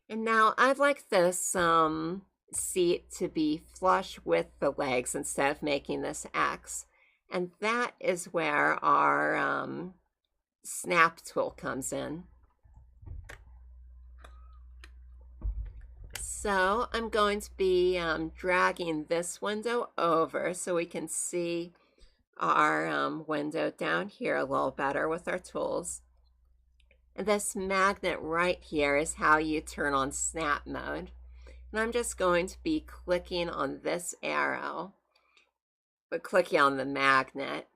And now I'd like this seat to be flush with the legs instead of making this X. And that is where our snap tool comes in. So I'm going to be dragging this window over so we can see our window down here a little better with our tools. And this magnet right here is how you turn on snap mode. And I'm just going to be clicking on this arrow, but clicking on the magnet.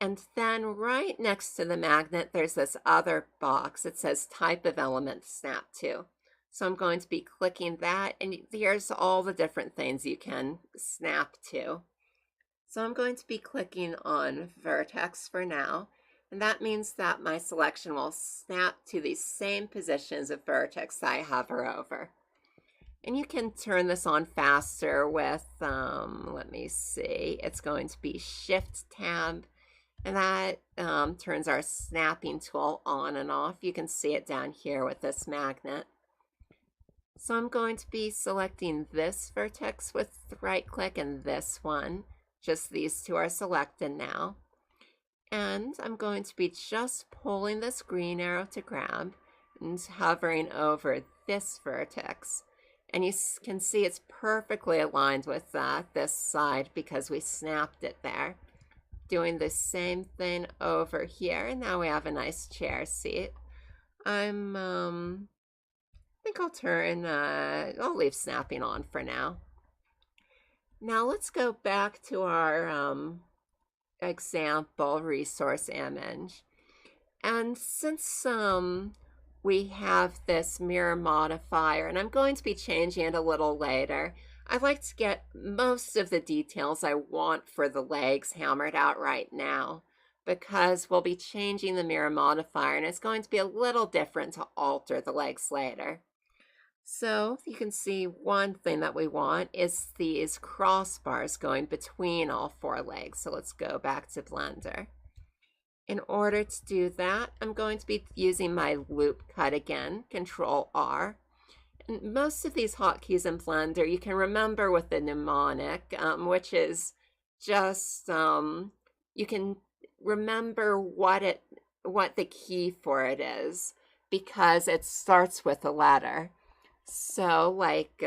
And then right next to the magnet, there's this other box. It says type of element snap to. So I'm going to be clicking that, and here's all the different things you can snap to. So I'm going to be clicking on vertex for now, and that means that my selection will snap to the same positions of vertex that I hover over. And you can turn this on faster with, let me see, it's going to be Shift Tab, and that turns our snapping tool on and off. You can see it down here with this magnet. So I'm going to be selecting this vertex with right click and this one. Just these two are selected now. And I'm going to be just pulling this green arrow to grab and hovering over this vertex. And you can see it's perfectly aligned with this side because we snapped it there. Doing the same thing over here, and now we have a nice chair seat. I think I'll turn, I'll leave snapping on for now. Now let's go back to our example resource image. And since we have this mirror modifier, and I'm going to be changing it a little later, I'd like to get most of the details I want for the legs hammered out right now, because we'll be changing the mirror modifier and it's going to be a little different to alter the legs later. So you can see one thing that we want is these crossbars going between all four legs. So let's go back to Blender. In order to do that, I'm going to be using my loop cut again, Control R. And most of these hotkeys in Blender you can remember with the mnemonic, which is just, you can remember what the key for it is because it starts with a letter. So like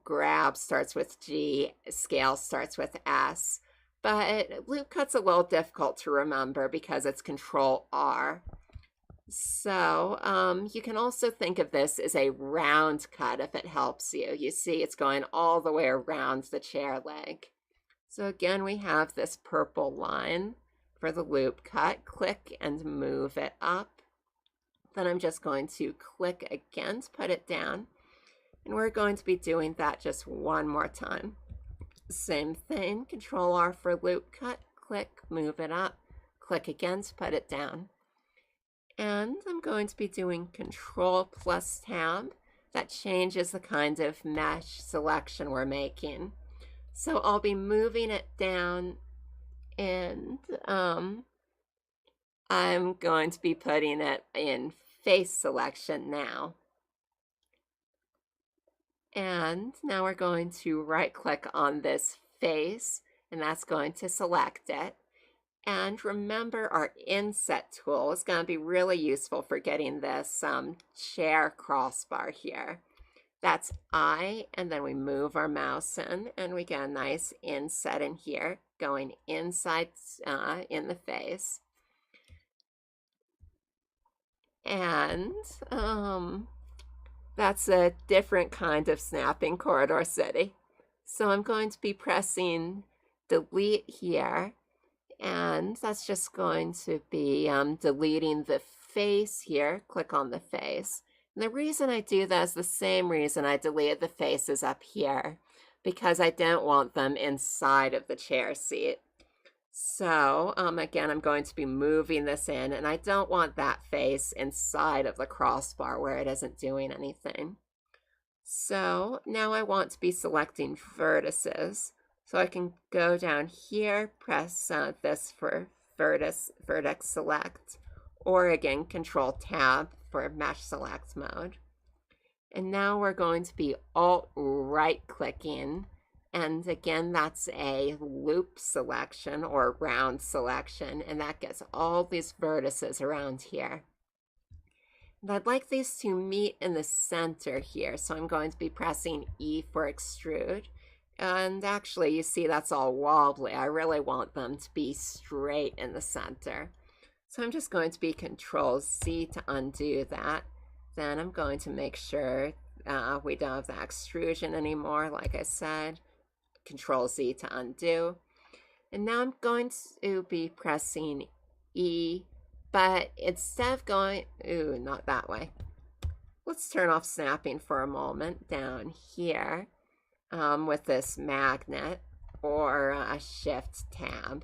grab starts with G, scale starts with S, but loop cut's a little difficult to remember because it's Control R. So you can also think of this as a round cut if it helps you. You see it's going all the way around the chair leg. So again, we have this purple line for the loop cut. Click and move it up. Then I'm just going to click again to put it down. And we're going to be doing that just one more time. Same thing, Control R for loop cut, click, move it up, click again to put it down. And I'm going to be doing Control plus Tab. That changes the kind of mesh selection we're making. So I'll be moving it down and I'm going to be putting it in face selection now. And now we're going to right click on this face and that's going to select it. And remember our inset tool is going to be really useful for getting this chair crossbar here. That's I, and then we move our mouse in and we get a nice inset in here going inside in the face. And that's a different kind of snapping Corridor City. So I'm going to be pressing delete here, and that's just going to be deleting the face here. Click on the face. And the reason I do that is the same reason I deleted the faces up here, because I don't want them inside of the chair seat. So again, I'm going to be moving this in, and I don't want that face inside of the crossbar where it isn't doing anything. So now I want to be selecting vertices. So I can go down here, press this for vertex select, or again, Control Tab for mesh select mode. And now we're going to be Alt right clicking. And again, that's a loop selection or round selection, and that gets all these vertices around here. And I'd like these to meet in the center here, so I'm going to be pressing E for extrude. And actually, you see that's all wobbly. I really want them to be straight in the center. So I'm just going to be Control Z to undo that. Then I'm going to make sure we don't have the extrusion anymore, like I said. Control Z to undo. And now I'm going to be pressing E, but instead of going, ooh, not that way. Let's turn off snapping for a moment down here with this magnet or a Shift Tab.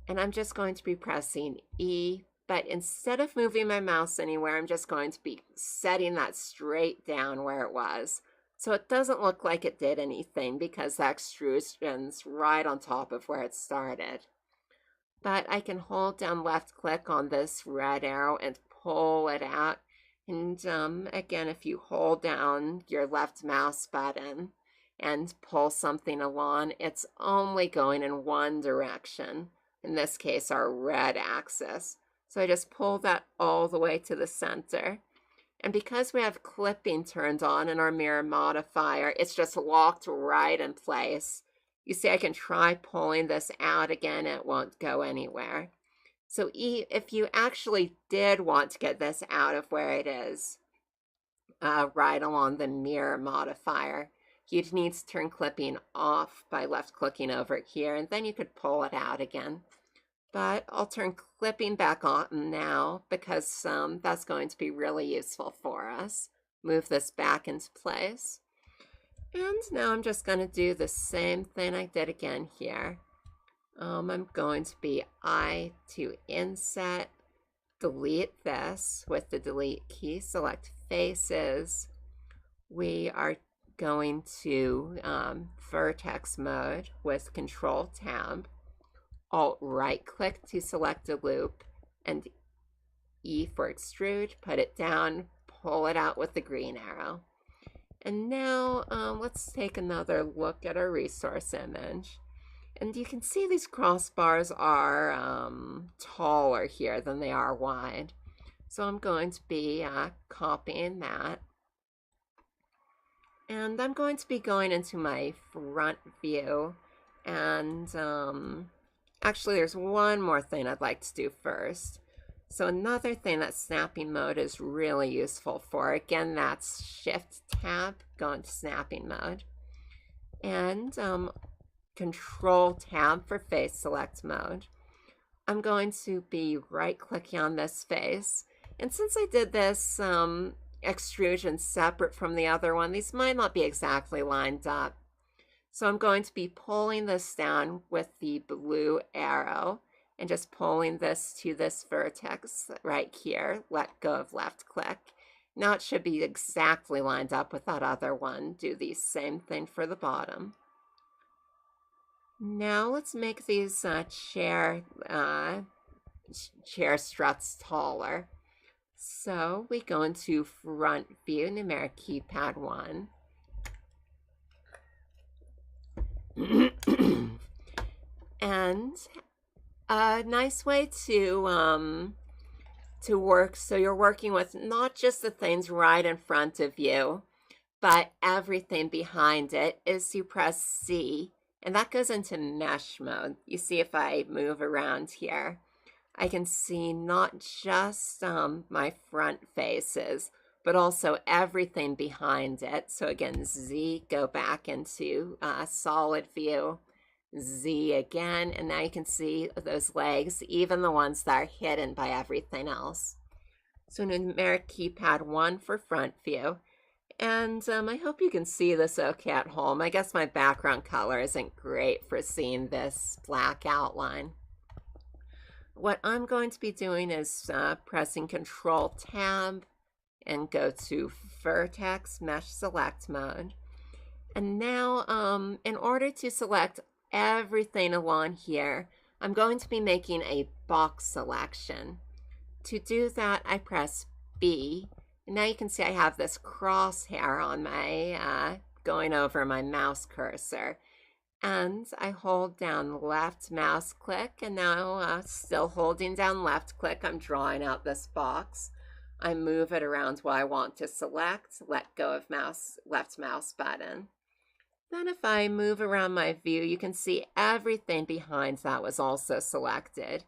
And I'm just going to be pressing E, but instead of moving my mouse anywhere, I'm just going to be setting that straight down where it was. So it doesn't look like it did anything because the extrusion's right on top of where it started. But I can hold down left click on this red arrow and pull it out. And again, if you hold down your left mouse button and pull something along, it's only going in one direction. In this case, our red axis. So I just pull that all the way to the center. And because we have clipping turned on in our mirror modifier, it's just locked right in place. You see, I can try pulling this out again, it won't go anywhere. So if you actually did want to get this out of where it is, right along the mirror modifier, you'd need to turn clipping off by left clicking over here, and then you could pull it out again. But I'll turn clipping back on now because that's going to be really useful for us. Move this back into place. And now I'm just going to do the same thing I did again here. I'm going to be I to inset, delete this with the delete key, select faces. We are going to vertex mode with Control Tab. Alt right click to select a loop, and E for extrude, put it down, pull it out with the green arrow. And now let's take another look at our resource image. And you can see these crossbars are taller here than they are wide. So I'm going to be copying that. And I'm going to be going into my front view and actually, there's one more thing I'd like to do first. So another thing that snapping mode is really useful for, again, that's Shift Tab, go into snapping mode. And Control Tab for face select mode. I'm going to be right clicking on this face. And since I did this extrusion separate from the other one, these might not be exactly lined up. So I'm going to be pulling this down with the blue arrow and just pulling this to this vertex right here. Let go of left click. Now it should be exactly lined up with that other one. Do the same thing for the bottom. Now let's make these chair struts taller. So we go into front view, numeric keypad 1. And a nice way to work, so you're working with not just the things right in front of you, but everything behind it, is you press C, and that goes into mesh mode. You see, if I move around here, I can see not just my front faces, but also everything behind it. So again, Z, go back into solid view, Z again, and now you can see those legs, even the ones that are hidden by everything else. So numeric keypad 1 for front view. And I hope you can see this okay at home. I guess my background color isn't great for seeing this black outline. What I'm going to be doing is pressing Control Tab and go to Vertex Mesh Select mode. And now, in order to select everything along here, I'm going to be making a box selection. To do that, I press B. And now you can see I have this crosshair on my, going over my mouse cursor. And I hold down left mouse click, and now still holding down left click, I'm drawing out this box. I move it around what I want to select, let go of left mouse button. Then if I move around my view, you can see everything behind that was also selected.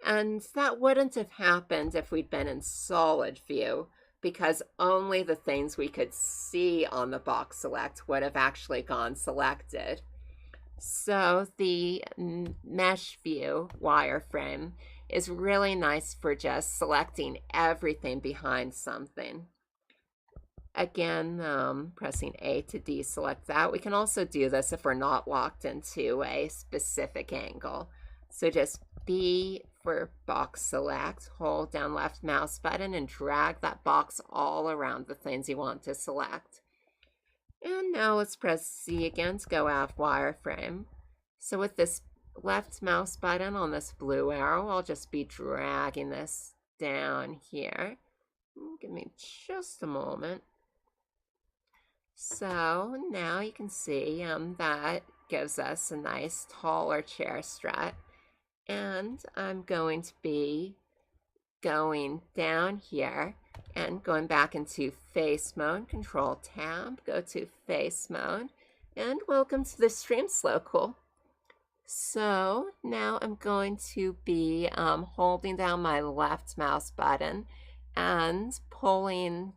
And that wouldn't have happened if we'd been in solid view, because only the things we could see on the box select would have actually gone selected. So the mesh view wireframe is really nice for just selecting everything behind something. Again, pressing A to deselect that. We can also do this if we're not locked into a specific angle. So just B for box select, hold down left mouse button and drag that box all around the things you want to select. And now let's press Z again to go off wireframe. So with this left mouse button on this blue arrow, I'll just be dragging this down here. Give me just a moment. So now you can see that gives us a nice taller chair strut. And I'm going to be going down here and going back into face mode, Control Tab, go to face mode, and welcome to the stream, Slowcool. So now I'm going to be holding down my left mouse button and pulling,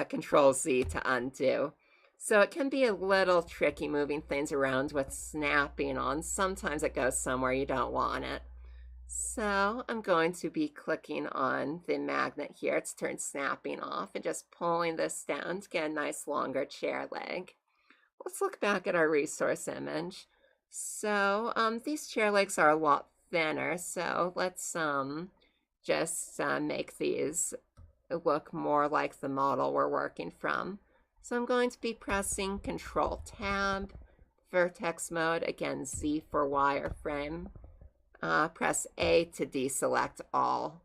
Control Z to undo. So it can be a little tricky moving things around with snapping on. Sometimes it goes somewhere you don't want it. So I'm going to be clicking on the magnet here to turn snapping off and just pulling this down to get a nice longer chair leg. Let's look back at our resource image. So these chair legs are a lot thinner, so let's just make these look more like the model we're working from. So I'm going to be pressing Control Tab, vertex mode, again Z for wireframe. Press A to deselect all.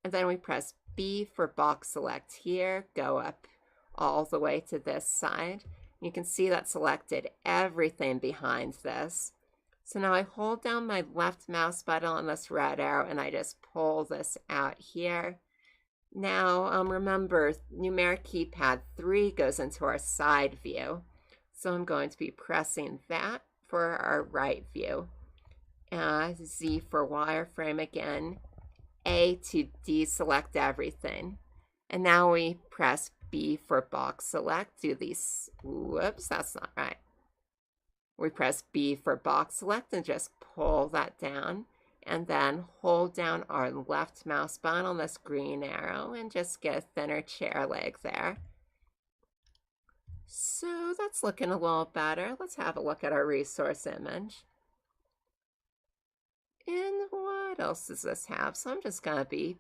And then we press B for box select here, go up all the way to this side. You can see that selected everything behind this. So now I hold down my left mouse button on this red arrow and I just pull this out here. Now remember, numeric keypad 3 goes into our side view. So I'm going to be pressing that for our right view. Z for wireframe again, A to deselect everything. And now we press B for box select, do these, whoops, that's not right. We press B for box select and just pull that down, and then hold down our left mouse button on this green arrow and just get a thinner chair leg there. So that's looking a little better. Let's have a look at our resource image. And what else does this have? So I'm just going to be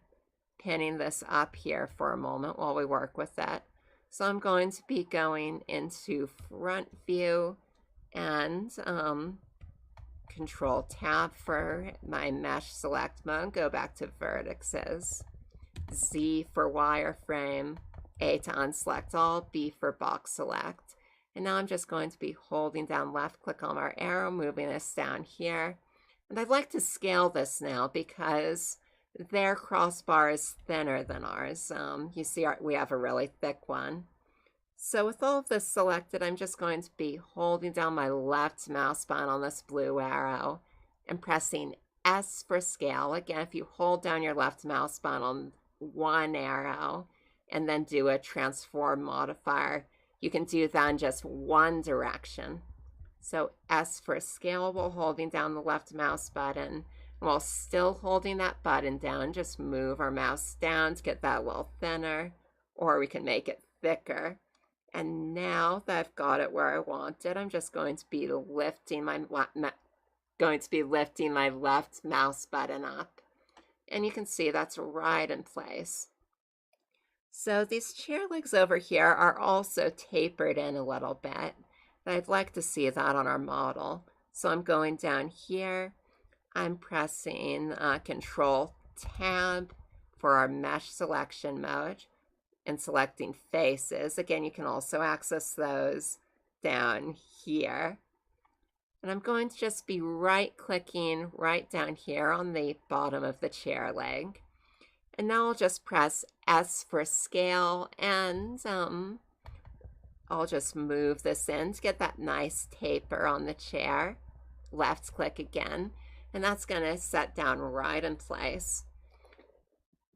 pinning this up here for a moment while we work with that. So I'm going to be going into front view and Control Tab for my mesh select mode, go back to vertices, Z for wireframe, A to unselect all, B for box select. And now I'm just going to be holding down left click on our arrow, moving this down here. And I'd like to scale this now because their crossbar is thinner than ours. You see we have a really thick one. So with all of this selected, I'm just going to be holding down my left mouse button on this blue arrow and pressing S for scale. Again, if you hold down your left mouse button on one arrow and then do a transform modifier, you can do that in just one direction. So S for scale while holding down the left mouse button. While still holding that button down, just move our mouse down to get that a little thinner, or we can make it thicker. And now that I've got it where I want it, I'm just going to be lifting my left mouse button up. And you can see that's right in place. So these chair legs over here are also tapered in a little bit. I'd like to see that on our model. So I'm going down here, I'm pressing Control Tab for our mesh selection mode and selecting faces. Again, you can also access those down here. And I'm going to just be right clicking right down here on the bottom of the chair leg. And now I'll just press S for scale and I'll just move this in to get that nice taper on the chair. Left click again, and that's going to set down right in place.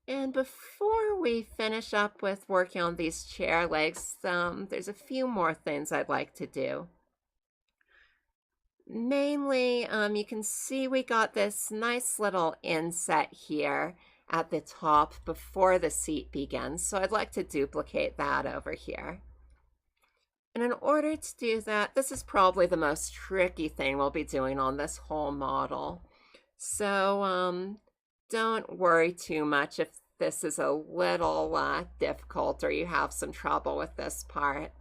And before we finish up with working on these chair legs, there's a few more things I'd like to do. Mainly, you can see we got this nice little inset here at the top before the seat begins, so I'd like to duplicate that over here. And in order to do that, this is probably the most tricky thing we'll be doing on this whole model. So don't worry too much if this is a little difficult or you have some trouble with this part.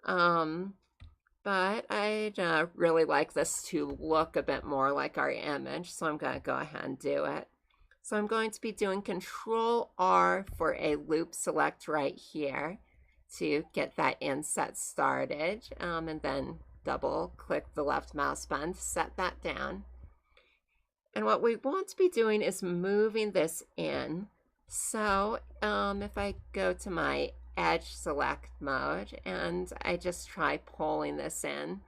But I'd really like this to look a bit more like our image, so I'm going to go ahead and do it. So I'm going to be doing Control R for a loop select right here to get that inset started, and then double click the left mouse button to set that down. And what we want to be doing is moving this in. So if I go to my edge select mode and I just try pulling this in,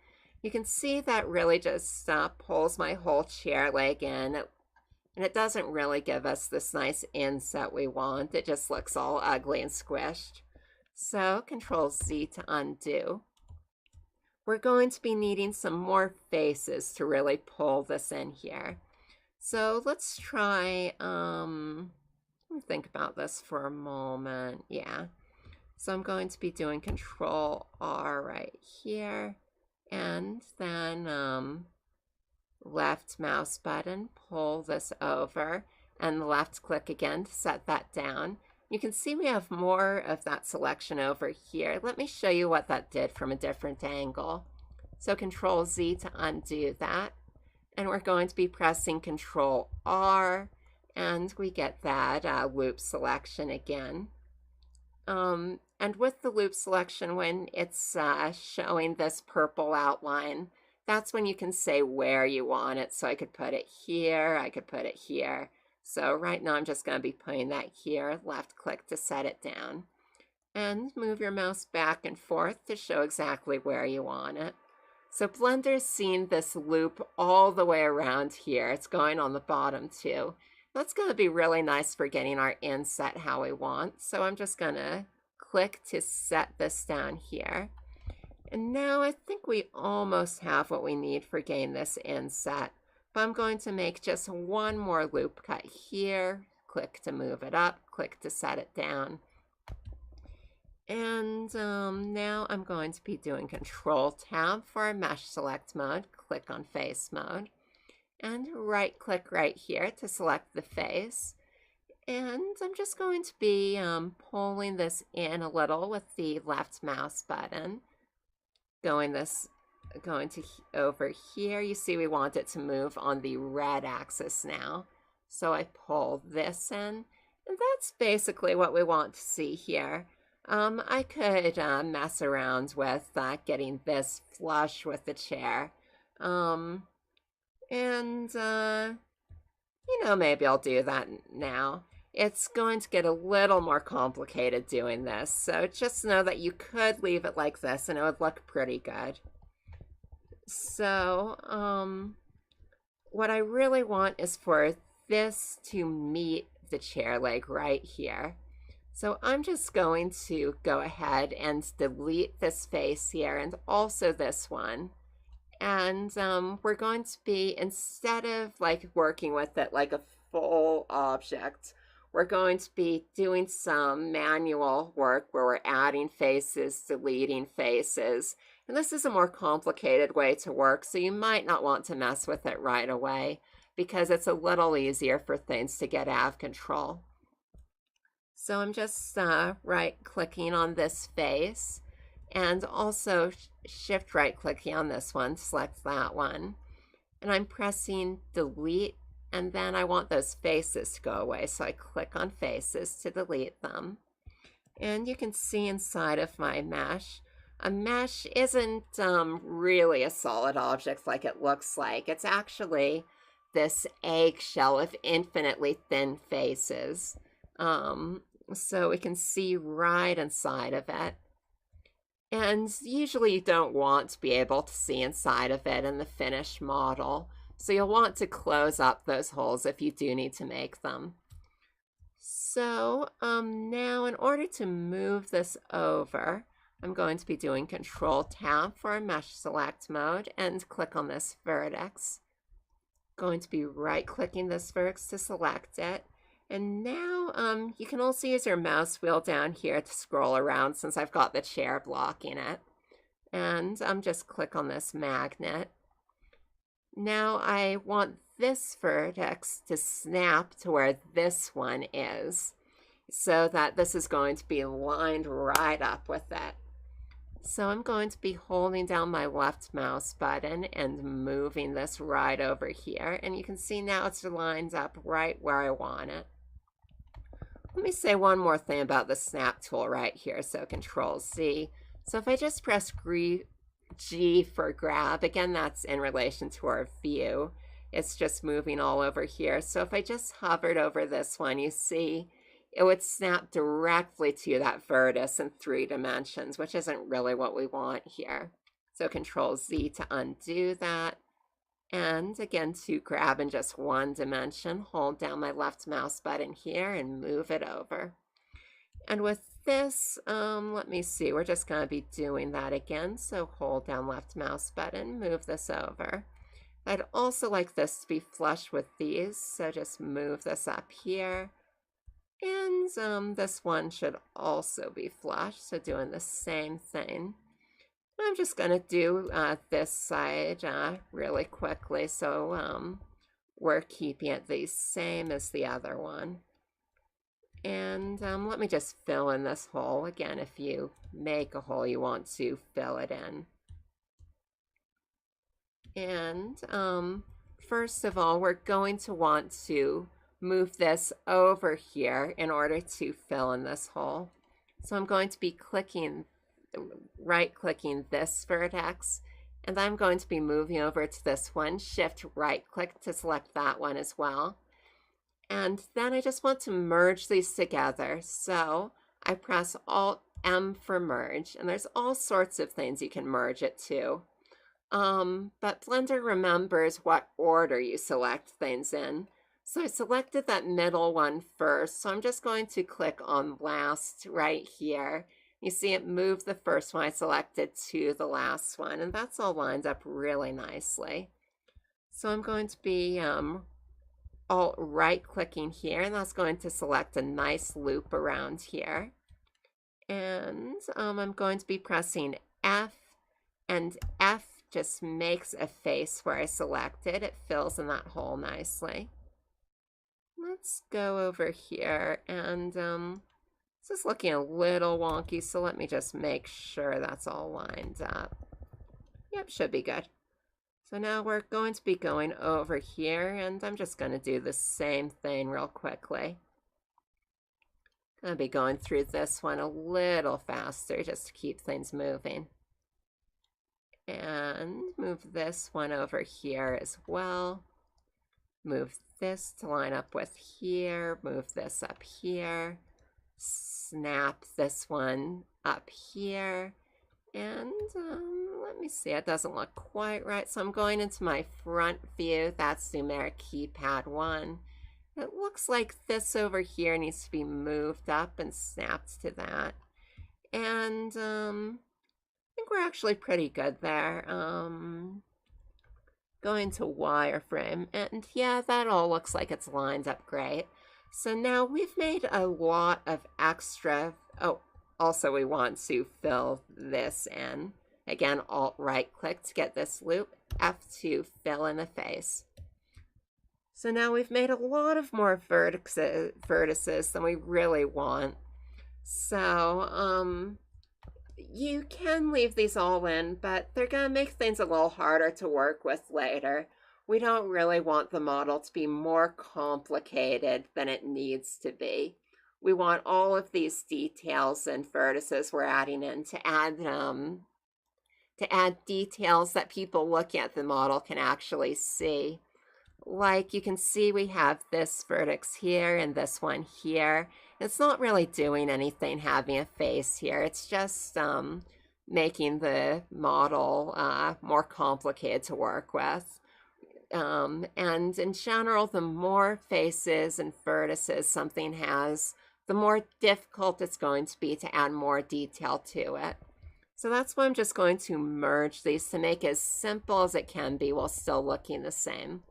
you can see that really just pulls my whole chair leg in, and it doesn't really give us this nice inset we want. It just looks all ugly and squished. So Control Z to undo. We're going to be needing some more faces to really pull this in here. So let's try, let me think about this for a moment. Yeah. So I'm going to be doing Control R right here, and then left mouse button, pull this over, and left click again to set that down. You can see we have more of that selection over here. Let me show you what that did from a different angle. So Control Z to undo that. And we're going to be pressing Control R, and we get that loop selection again. And with the loop selection, when it's showing this purple outline, that's when you can say where you want it. So I could put it here, I could put it here. So right now I'm just going to be putting that here, left click to set it down. And move your mouse back and forth to show exactly where you want it. So Blender's seen this loop all the way around here. It's going on the bottom too. That's going to be really nice for getting our inset how we want. So I'm just going to click to set this down here. And now I think we almost have what we need for getting this inset. But I'm going to make just one more loop cut here. Click to move it up, click to set it down. And now I'm going to be doing Control Tab for our mesh select mode. Click on face mode and right click right here to select the face. And I'm just going to be pulling this in a little with the left mouse button. Going over here. You see we want it to move on the red axis now. So I pull this in, and that's basically what we want to see here. I could mess around with getting this flush with the chair. You know, maybe I'll do that now. It's going to get a little more complicated doing this, so just know that you could leave it like this and it would look pretty good. So, what I really want is for this to meet the chair leg right here. So I'm just going to go ahead and delete this face here and also this one. And we're going to be, instead of like working with it like a full object, we're going to be doing some manual work where we're adding faces, deleting faces. And this is a more complicated way to work, so you might not want to mess with it right away because it's a little easier for things to get out of control. So I'm just right-clicking on this face and also shift right-clicking on this one, select that one. And I'm pressing delete, and then I want those faces to go away. So I click on faces to delete them. And you can see inside of my mesh, a mesh isn't really a solid object like it looks like. It's actually this eggshell of infinitely thin faces. So we can see right inside of it. And usually you don't want to be able to see inside of it in the finished model. So you'll want to close up those holes if you do need to make them. So now in order to move this over, I'm going to be doing Control Tab for Mesh Select mode and click on this vertex. Going to be right-clicking this vertex to select it. And now you can also use your mouse wheel down here to scroll around since I've got the chair blocking it. And just click on this magnet. Now I want this vertex to snap to where this one is, so that this is going to be lined right up with it. So I'm going to be holding down my left mouse button and moving this right over here. And you can see now it's lined up right where I want it. Let me say one more thing about the snap tool right here. So Control Z. So if I just press G for grab, again, that's in relation to our view. It's just moving all over here. So if I just hovered over this one, you see it would snap directly to that vertex in 3 dimensions, which isn't really what we want here. So Control Z to undo that. And again, to grab in just 1 dimension, hold down my left mouse button here and move it over. And with this, let me see, we're just going to be doing that again. So hold down left mouse button, move this over. I'd also like this to be flush with these, so just move this up here. And this one should also be flush, so doing the same thing. I'm just going to do this side really quickly, so we're keeping it the same as the other one. And let me just fill in this hole. Again, if you make a hole, you want to fill it in. And first of all, we're going to want to move this over here in order to fill in this hole. So I'm going to be right-clicking this vertex, and I'm going to be moving over to this one, shift right-click to select that one as well. And then I just want to merge these together. So I press Alt-M for merge, and there's all sorts of things you can merge it to. But Blender remembers what order you select things in. So I selected that middle one first, so I'm just going to click on last right here. You see it moved the first one I selected to the last one, and that's all lined up really nicely. So I'm going to be Alt right clicking here, and that's going to select a nice loop around here. And I'm going to be pressing F, and F just makes a face where I selected. It fills in that hole nicely. Let's go over here, and this is looking a little wonky, so let me just make sure that's all lined up. Yep, should be good. So now we're going to be going over here, and I'm just going to do the same thing real quickly. Going to be going through this one a little faster just to keep things moving. And move this one over here as well. Move this to line up with here. Move this up here. Snap this one up here. And let me see, it doesn't look quite right. So I'm going into my front view. That's numeric keypad 1. It looks like this over here needs to be moved up and snapped to that. And I think we're actually pretty good there. Going to wireframe, and yeah, that all looks like it's lined up great. So now we've made a lot of extra. Oh, also we want to fill this in. Again, Alt right click to get this loop, F to fill in the face. So now we've made a lot of more vertices than we really want. So you can leave these all in, but they're going to make things a little harder to work with later. We don't really want the model to be more complicated than it needs to be. We want all of these details and vertices we're adding in to add details that people looking at the model can actually see. Like you can see we have this vertex here and this one here. It's not really doing anything having a face here. It's just making the model more complicated to work with. And in general, the more faces and vertices something has, the more difficult it's going to be to add more detail to it. So that's why I'm just going to merge these to make it as simple as it can be while still looking the same.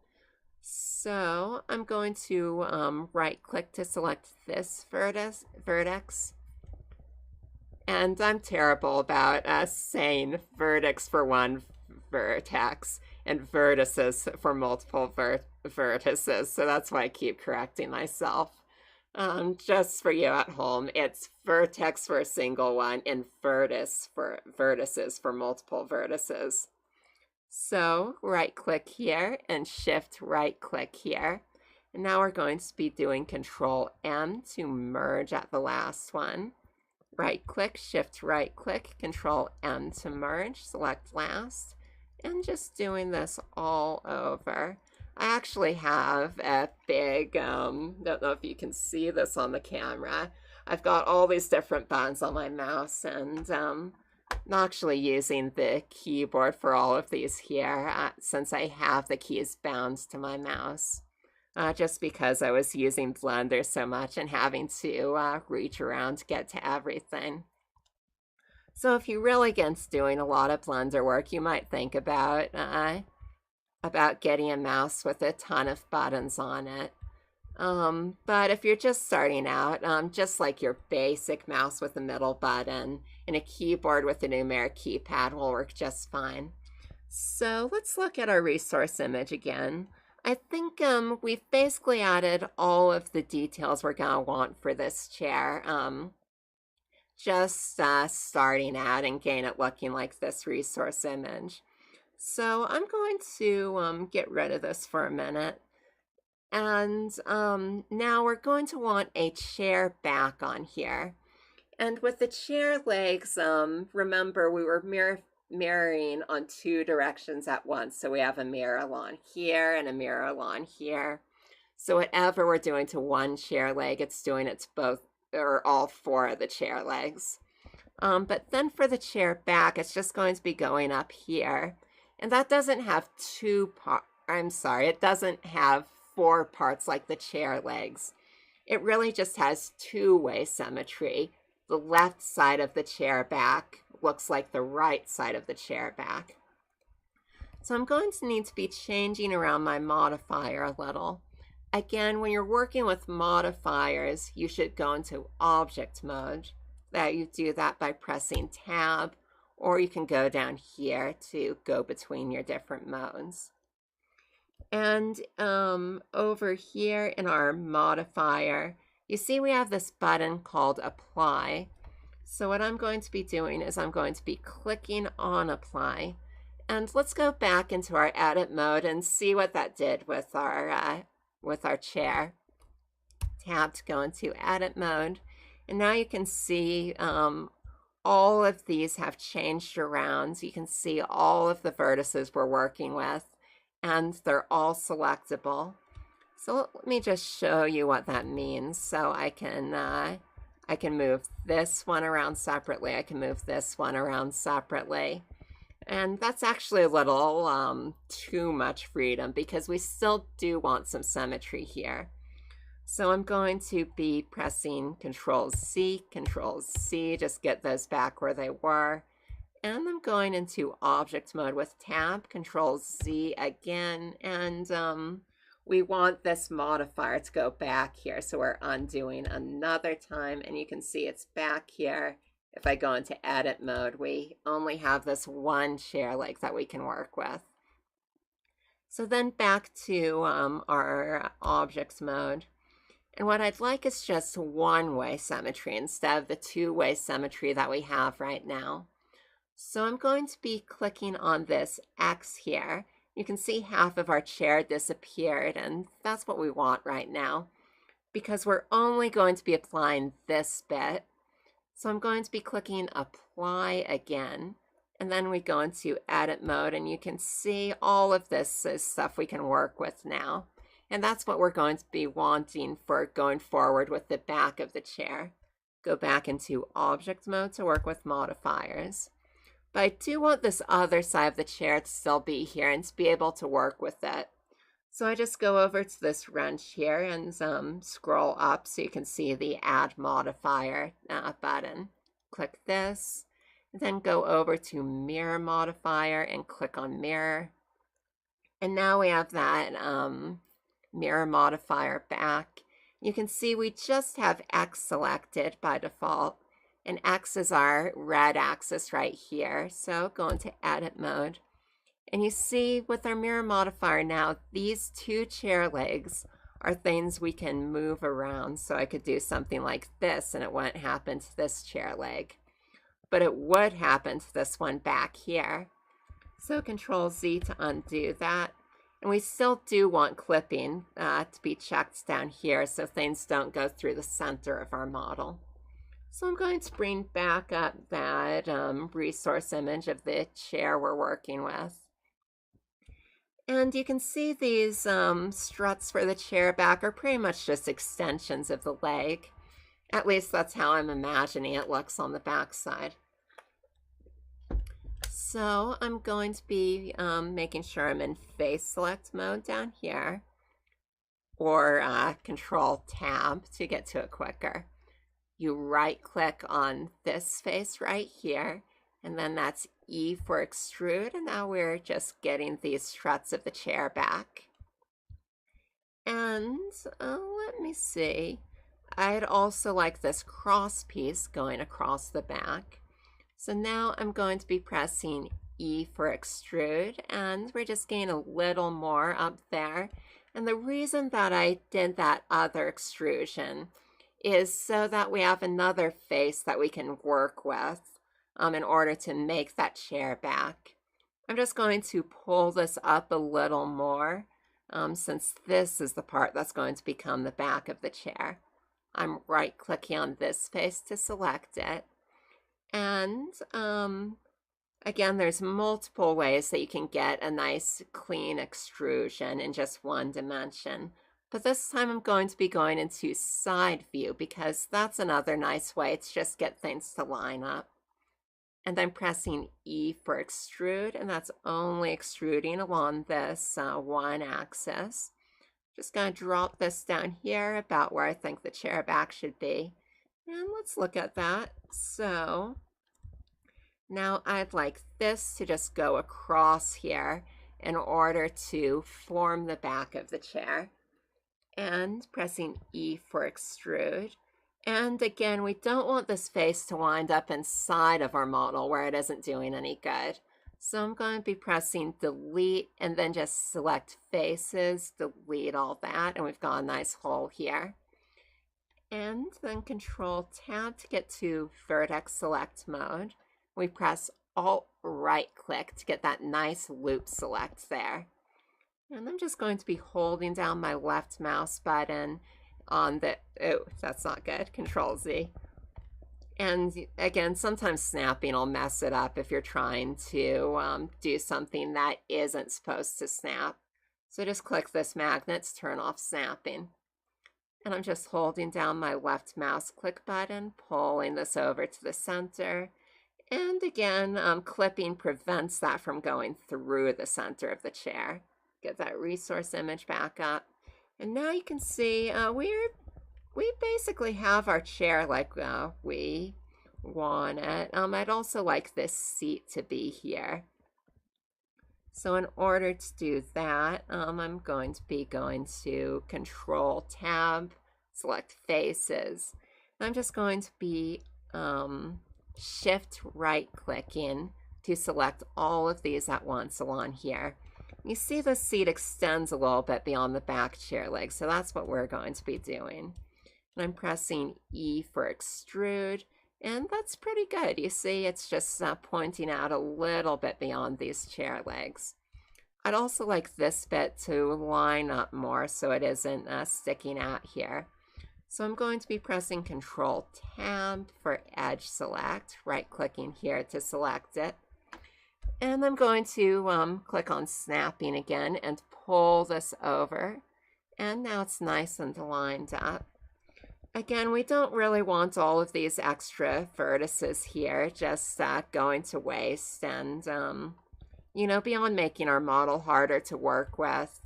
So I'm going to right click to select this vertex. And I'm terrible about saying vertex for one vertex and vertices for multiple vertices. So that's why I keep correcting myself. Just for you at home, it's vertex for a single one and vertex for vertices for multiple vertices. So right click here and shift right click here. And now we're going to be doing Control M to merge at the last one. Right click, shift right click, Control M to merge, select last, and just doing this all over. I actually have a big, don't know if you can see this on the camera. I've got all these different buttons on my mouse, and I'm actually using the keyboard for all of these here since I have the keys bound to my mouse. Just because I was using Blender so much and having to reach around to get to everything. So if you really against doing a lot of Blender work, you might think about getting a mouse with a ton of buttons on it. But if you're just starting out, just like your basic mouse with a middle button and a keyboard with a numeric keypad will work just fine. So let's look at our resource image again. I think we've basically added all of the details we're going to want for this chair. Just starting out and getting it looking like this resource image. So I'm going to get rid of this for a minute. And now we're going to want a chair back on here. And with the chair legs, remember we were mirroring on two directions at once. So we have a mirror along here and a mirror along here. So whatever we're doing to one chair leg, it's doing it to both or all four of the chair legs. But then for the chair back, it's just going to be going up here. And that doesn't have it doesn't have four parts like the chair legs. It really just has two-way symmetry. The left side of the chair back looks like the right side of the chair back. So I'm going to need to be changing around my modifier a little. Again, when you're working with modifiers, you should go into object mode. You do that by pressing tab, or you can go down here to go between your different modes. And over here in our modifier, you see we have this button called Apply. So what I'm going to be doing is I'm going to be clicking on Apply. And let's go back into our edit mode and see what that did with our chair. Tab to go into edit mode. And now you can see all of these have changed around. You can see all of the vertices we're working with, and they're all selectable. So let me just show you what that means. So I can move this one around separately. I can move this one around separately. And that's actually a little too much freedom because we still do want some symmetry here. So I'm going to be pressing Control-C, Control-C, just get those back where they were. And I'm going into object mode with tab, Control-Z again, and we want this modifier to go back here. So we're undoing another time, and you can see it's back here. If I go into edit mode, we only have this one chair leg that we can work with. So then back to our objects mode. And what I'd like is just one-way symmetry instead of the two-way symmetry that we have right now. So I'm going to be clicking on this X here. You can see half of our chair disappeared, and that's what we want right now because we're only going to be applying this bit. So I'm going to be clicking Apply again, and then we go into Edit mode, and you can see all of this is stuff we can work with now. And that's what we're going to be wanting for going forward with the back of the chair. Go back into Object mode to work with modifiers. But I do want this other side of the chair to still be here and to be able to work with it. So I just go over to this wrench here and scroll up so you can see the Add Modifier button. Click this, then go over to Mirror Modifier and click on Mirror. And now we have that mirror modifier back. You can see we just have X selected by default, and X is our red axis right here. So go into edit mode, and you see with our mirror modifier now, these two chair legs are things we can move around. So I could do something like this and it wouldn't happen to this chair leg, but it would happen to this one back here. So Control Z to undo that. And we still do want clipping to be checked down here so things don't go through the center of our model. So I'm going to bring back up that resource image of the chair we're working with. And you can see these struts for the chair back are pretty much just extensions of the leg. At least that's how I'm imagining it looks on the back side. So I'm going to be making sure I'm in face select mode down here, or Control Tab to get to it quicker. You right click on this face right here, and then that's E for extrude, and now we're just getting these struts of the chair back. And let me see, I'd also like this cross piece going across the back. So now I'm going to be pressing E for extrude, and we're just getting a little more up there. And the reason that I did that other extrusion is so that we have another face that we can work with in order to make that chair back. I'm just going to pull this up a little more since this is the part that's going to become the back of the chair. I'm right clicking on this face to select it. And again, there's multiple ways that you can get a nice clean extrusion in just one dimension. But this time I'm going to be going into side view because that's another nice way to just get things to line up. And I'm pressing E for extrude, and that's only extruding along this one axis. Just going to drop this down here about where I think the chair back should be. And let's look at that. So now I'd like this to just go across here in order to form the back of the chair. And pressing E for extrude. And again, we don't want this face to wind up inside of our model where it isn't doing any good. So I'm going to be pressing delete and then just select faces, delete all that, and we've got a nice hole here. And then Control Tab to get to vertex select mode. We press Alt right click to get that nice loop select there. And I'm just going to be holding down my left mouse button on the, oh, that's not good, Control Z. And again, sometimes snapping will mess it up if you're trying to do something that isn't supposed to snap. So just click this magnet to turn off snapping. And I'm just holding down my left mouse click button, pulling this over to the center. And again, clipping prevents that from going through the center of the chair. Get that resource image back up. And now you can see we basically have our chair like we want it. I'd also like this seat to be here. So in order to do that, I'm going to be going to Control Tab, select Faces. I'm just going to be Shift right clicking to select all of these at once along here. You see the seat extends a little bit beyond the back chair leg, so that's what we're going to be doing. And I'm pressing E for extrude, and that's pretty good. You see it's just pointing out a little bit beyond these chair legs. I'd also like this bit to line up more so it isn't sticking out here. So I'm going to be pressing Control Tab for edge select, right clicking here to select it. And I'm going to click on snapping again and pull this over. And now it's nice and lined up. Again, we don't really want all of these extra vertices here just going to waste and, you know, beyond making our model harder to work with.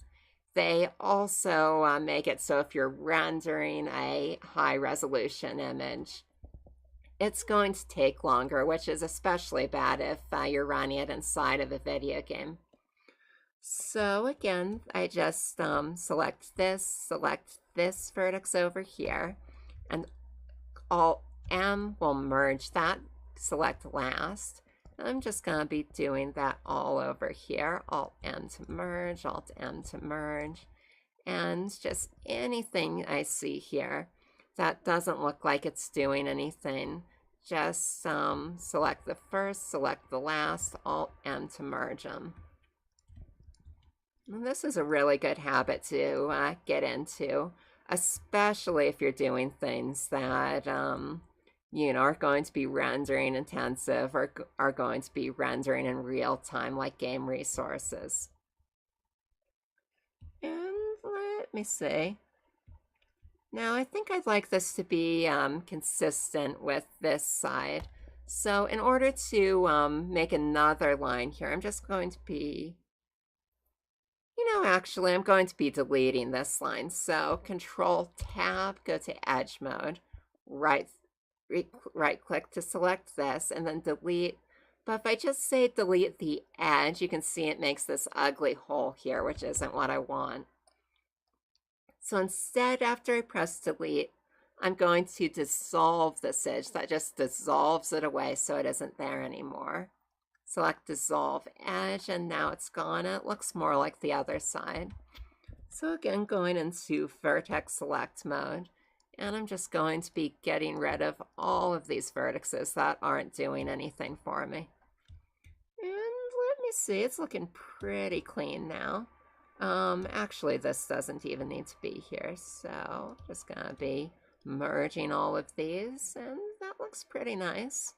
They also make it so if you're rendering a high resolution image, it's going to take longer, which is especially bad if you're running it inside of a video game. So again, I just select this vertex over here, and Alt-M will merge that, select last. I'm just going to be doing that all over here. Alt-M to merge, Alt-M to merge. And just anything I see here that doesn't look like it's doing anything, just select the first, select the last, Alt-M to merge them. And this is a really good habit to get into, especially if you're doing things that are going to be rendering intensive or are going to be rendering in real time, like game resources. And let me see. Now I think I'd like this to be consistent with this side. So in order to make another line here, I'm just going to be, actually I'm going to be deleting this line. So Control Tab, go to Edge Mode, right click to select this, and then delete. But if I just say delete the edge, you can see it makes this ugly hole here, which isn't what I want. So instead, after I press delete, I'm going to dissolve this edge. That just dissolves it away so it isn't there anymore. Select dissolve edge, and now it's gone. It looks more like the other side. So again, going into vertex select mode, and I'm just going to be getting rid of all of these vertices that aren't doing anything for me. And let me see, it's looking pretty clean now. Actually, this doesn't even need to be here, so just gonna be merging all of these, and that looks pretty nice.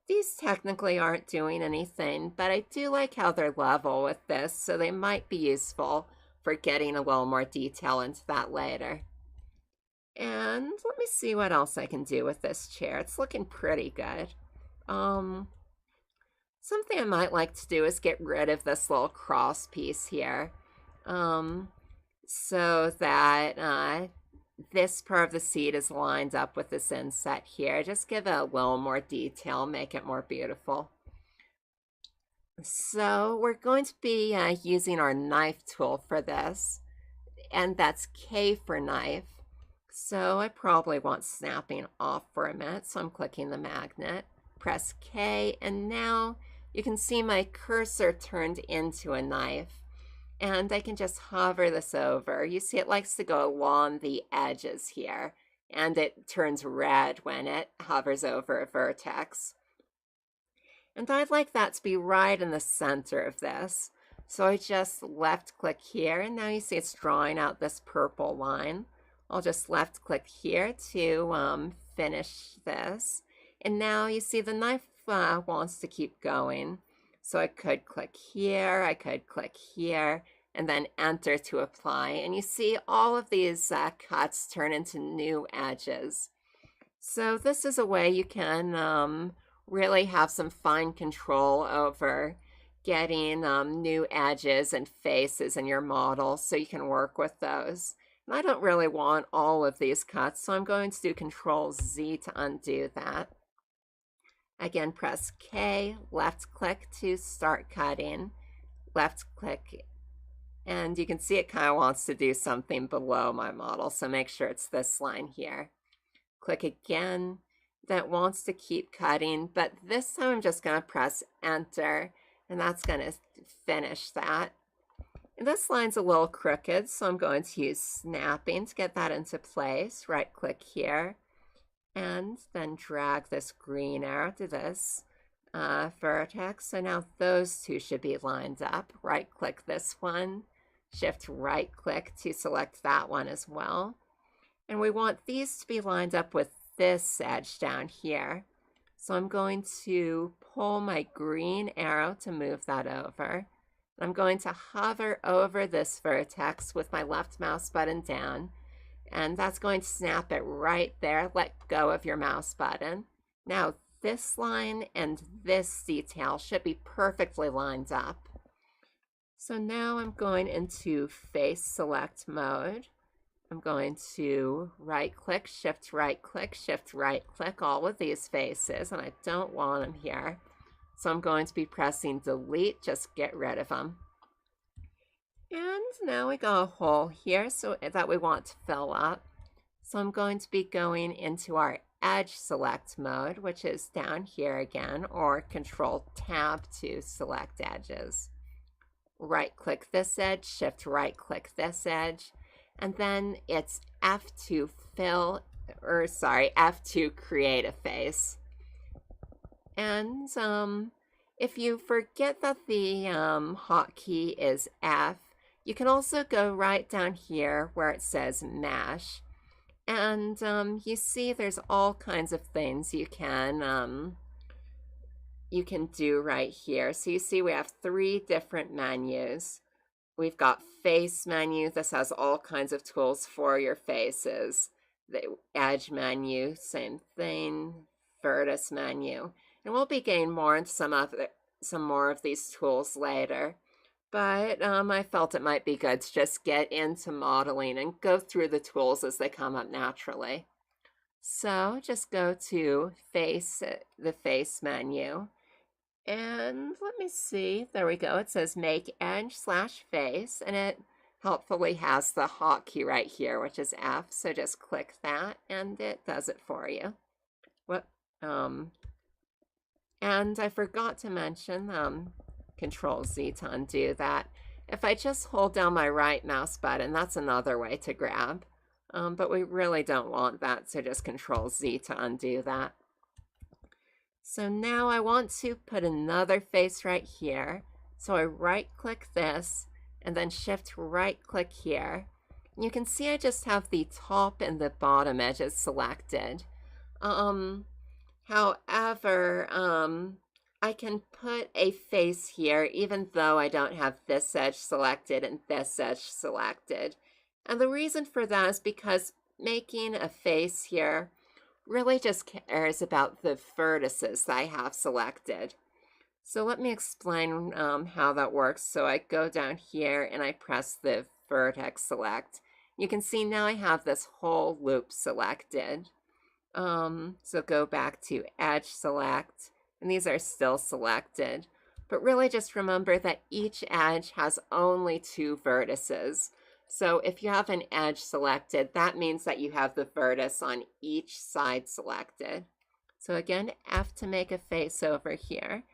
These technically aren't doing anything, but I do like how they're level with this, so they might be useful for getting a little more detail into that later. And let me see what else I can do with this chair. It's looking pretty good. Something I might like to do is get rid of this little cross piece here, so that this part of the seat is lined up with this inset here. Just give it a little more detail, make it more beautiful. So we're going to be using our knife tool for this, and that's K for knife. So I probably want snapping off for a minute, so I'm clicking the magnet, press K, and now you can see my cursor turned into a knife, and I can just hover this over. You see it likes to go along the edges here, and it turns red when it hovers over a vertex. And I'd like that to be right in the center of this. So I just left click here, and now you see it's drawing out this purple line. I'll just left click here to finish this. And now you see the knife wants to keep going. So I could click here, I could click here, and then enter to apply. And you see all of these cuts turn into new edges. So this is a way you can really have some fine control over getting new edges and faces in your model so you can work with those. And I don't really want all of these cuts, so I'm going to do Control Z to undo that. Again, press K, left click to start cutting, left click, and you can see it kind of wants to do something below my model, so make sure it's this line here. Click again, that wants to keep cutting, but this time I'm just going to press enter, and that's going to finish that. And this line's a little crooked, so I'm going to use snapping to get that into place. Right click here, and then drag this green arrow to this vertex. So now those two should be lined up. Right click this one, shift right click to select that one as well. And we want these to be lined up with this edge down here. So I'm going to pull my green arrow to move that over. I'm going to hover over this vertex with my left mouse button down, and that's going to snap it right there. Let go of your mouse button. Now this line and this detail should be perfectly lined up. So now I'm going into face select mode. I'm going to right click, shift right click all of these faces, and I don't want them here. So I'm going to be pressing delete, just get rid of them. And now we got a hole here so that we want to fill up. So I'm going to be going into our edge select mode, which is down here again, or Control Tab to select edges. right click this edge, shift right click this edge, and then it's F to F to create a face. And if you forget that the hotkey is F, you can also go right down here where it says Mesh. And you see there's all kinds of things you can do right here. So you see we have 3 different menus. We've got face menu. This has all kinds of tools for your faces. The edge menu, same thing. Vertex menu. And we'll be getting more into some more of these tools later. But I felt it might be good to just get into modeling and go through the tools as they come up naturally. So just go to the face menu. And let me see, there we go. It says make edge/face, and it helpfully has the hotkey right here, which is F. So just click that and it does it for you. And I forgot to mention Control Z to undo that. If I just hold down my right mouse button, that's another way to grab. But we really don't want that, so just Control Z to undo that. So now I want to put another face right here. So I right click this and then shift right click here. And you can see I just have the top and the bottom edges selected. However, I can put a face here even though I don't have this edge selected and this edge selected. And the reason for that is because making a face here really just cares about the vertices that I have selected. So let me explain how that works. So I go down here and I press the vertex select. You can see now I have this whole loop selected. So go back to edge select, and these are still selected. But really just remember that each edge has only 2 vertices. So if you have an edge selected, that means that you have the vertex on each side selected. So again, F to make a face over here.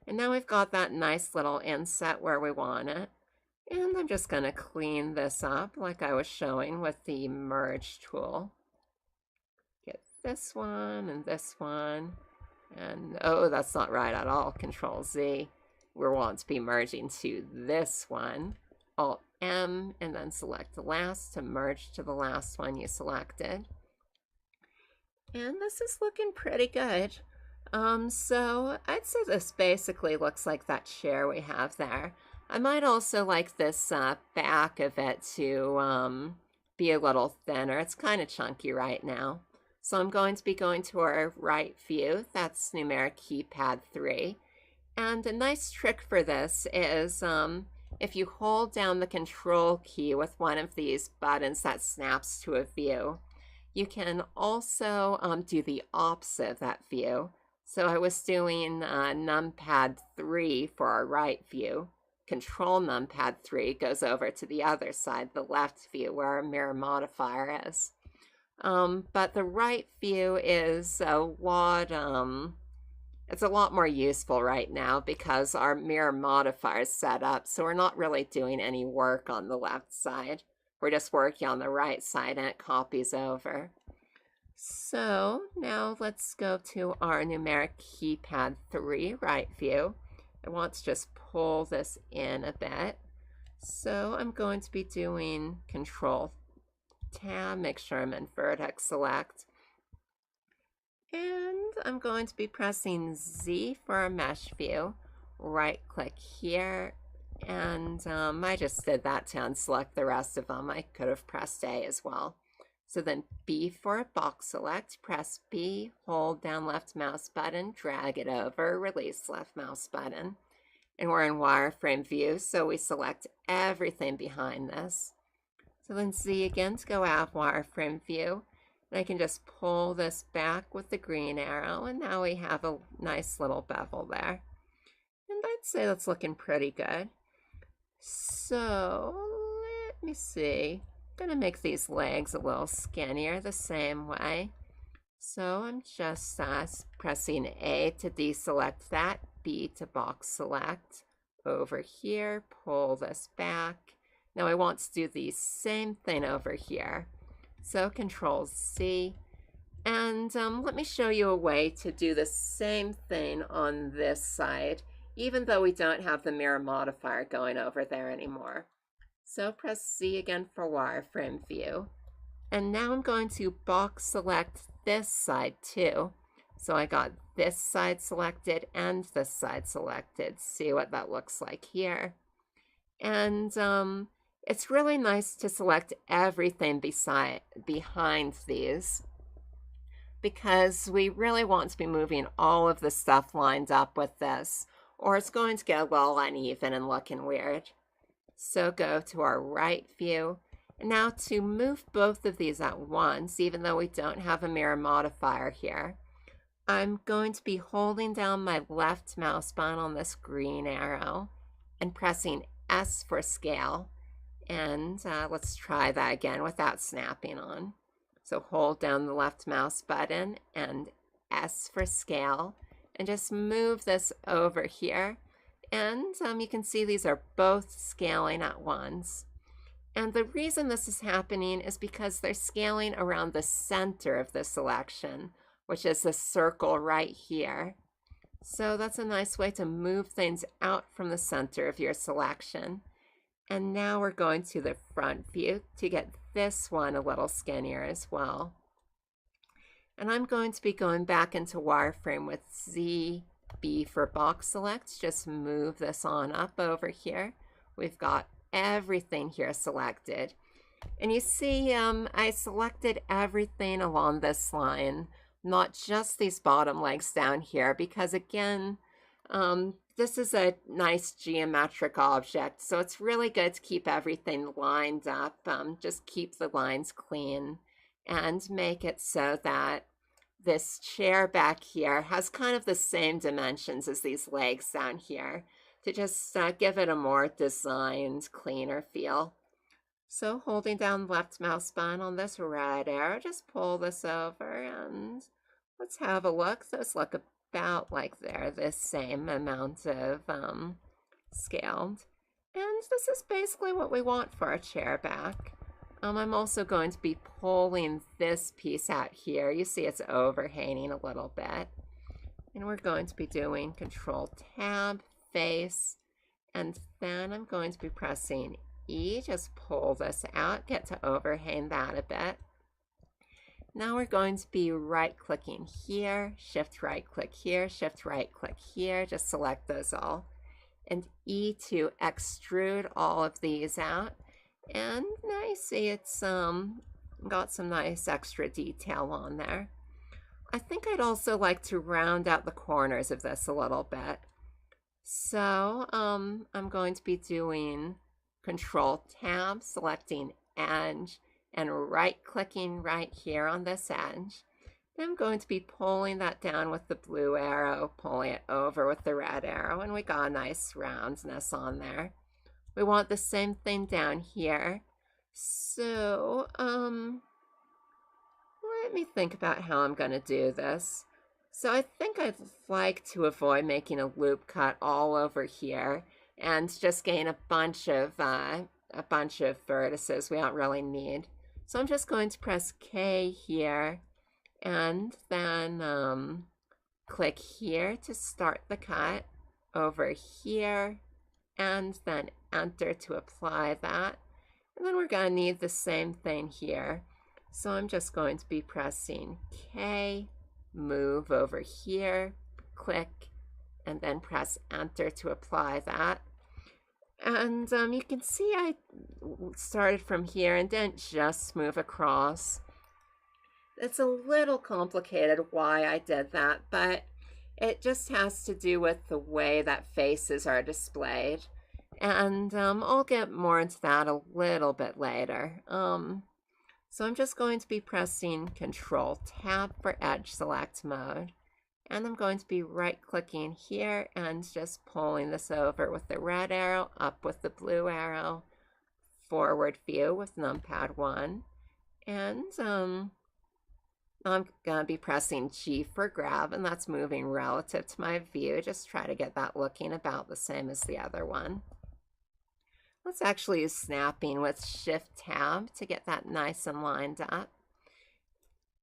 And now we've got that nice little inset where we want it. And I'm just going to clean this up like I was showing with the merge tool. Get this one and this one. And oh, that's not right at all. Control Z. We want to be merging to this one. Alt M and then select the last to merge to the last one you selected. And this is looking pretty good. So I'd say this basically looks like that chair we have there. I might also like this back of it to be a little thinner. It's kind of chunky right now. So I'm going to be going to our right view. That's numeric keypad 3. And a nice trick for this is if you hold down the control key with one of these buttons that snaps to a view, you can also do the opposite of that view. So I was doing numpad 3 for our right view. Control numpad 3 goes over to the other side, the left view, where our mirror modifier is. But the right view is it's a lot more useful right now because our mirror modifier is set up, so we're not really doing any work on the left side. We're just working on the right side and it copies over. So now let's go to our numeric keypad 3 right view. I want to just pull this in a bit. So I'm going to be doing Control Tab, make sure I'm in vertex select. And I'm going to be pressing Z for our mesh view. Right click here. And I just did that to unselect the rest of them. I could have pressed A as well. So then B for a box select, press B, hold down left mouse button, drag it over, release left mouse button. And we're in wireframe view, so we select everything behind this. So then Z again to go out of wireframe view. And I can just pull this back with the green arrow, and now we have a nice little bevel there. And I'd say that's looking pretty good. So let me see. I'm going to make these legs a little skinnier the same way. So I'm just pressing A to deselect that, B to box select, over here, pull this back. Now I want to do the same thing over here. So Control Z, and let me show you a way to do the same thing on this side, even though we don't have the mirror modifier going over there anymore. So press Z again for wireframe view. And now I'm going to box select this side too. So I got this side selected and this side selected. See what that looks like here. And it's really nice to select everything behind these, because we really want to be moving all of the stuff lined up with this, or it's going to get a little uneven and looking weird. So go to our right view. And now to move both of these at once, even though we don't have a mirror modifier here, I'm going to be holding down my left mouse button on this green arrow and pressing S for scale. And let's try that again without snapping on. So hold down the left mouse button and S for scale, and just move this over here. And you can see these are both scaling at once. And the reason this is happening is because they're scaling around the center of the selection, which is the circle right here. So that's a nice way to move things out from the center of your selection. And now we're going to the front view to get this one a little skinnier as well. And I'm going to be going back into wireframe with ZB for box select. Just move this on up over here. We've got everything here selected. And you see I selected everything along this line, not just these bottom legs down here, because again, this is a nice geometric object, so it's really good to keep everything lined up. Just keep the lines clean and make it so that this chair back here has kind of the same dimensions as these legs down here, to just give it a more designed, cleaner feel. So holding down the left mouse button on this red arrow, just pull this over and let's have a look. Those look about like they're the same amount of scaled. And this is basically what we want for our chair back. I'm also going to be pulling this piece out here. You see it's overhanging a little bit. And we're going to be doing Control Tab, Face, and then I'm going to be pressing E. Just pull this out, get to overhang that a bit. Now we're going to be right-clicking here, shift right-click here, shift right-click here, just select those all. And E to extrude all of these out. And now you see it's got some nice extra detail on there. I think I'd also like to round out the corners of this a little bit. So I'm going to be doing Control Tab, selecting Edge, and right-clicking right here on this edge. Then I'm going to be pulling that down with the blue arrow, pulling it over with the red arrow, and we got a nice roundness on there. We want the same thing down here. So, let me think about how I'm going to do this. So I think I'd like to avoid making a loop cut all over here and just gain a bunch of vertices we don't really need. So I'm just going to press K here and then click here to start the cut, over here, and then enter to apply that. And then we're going to need the same thing here. So I'm just going to be pressing K, move over here, click, and then press enter to apply that. And you can see I started from here and didn't just move across. It's a little complicated why I did that, but it just has to do with the way that faces are displayed. And I'll get more into that a little bit later. So I'm just going to be pressing Control Tab for Edge Select Mode. And I'm going to be right-clicking here and just pulling this over with the red arrow, up with the blue arrow, forward view with numpad 1. And I'm going to be pressing G for grab, and that's moving relative to my view. Just try to get that looking about the same as the other one. Let's actually use snapping with Shift Tab to get that nice and lined up.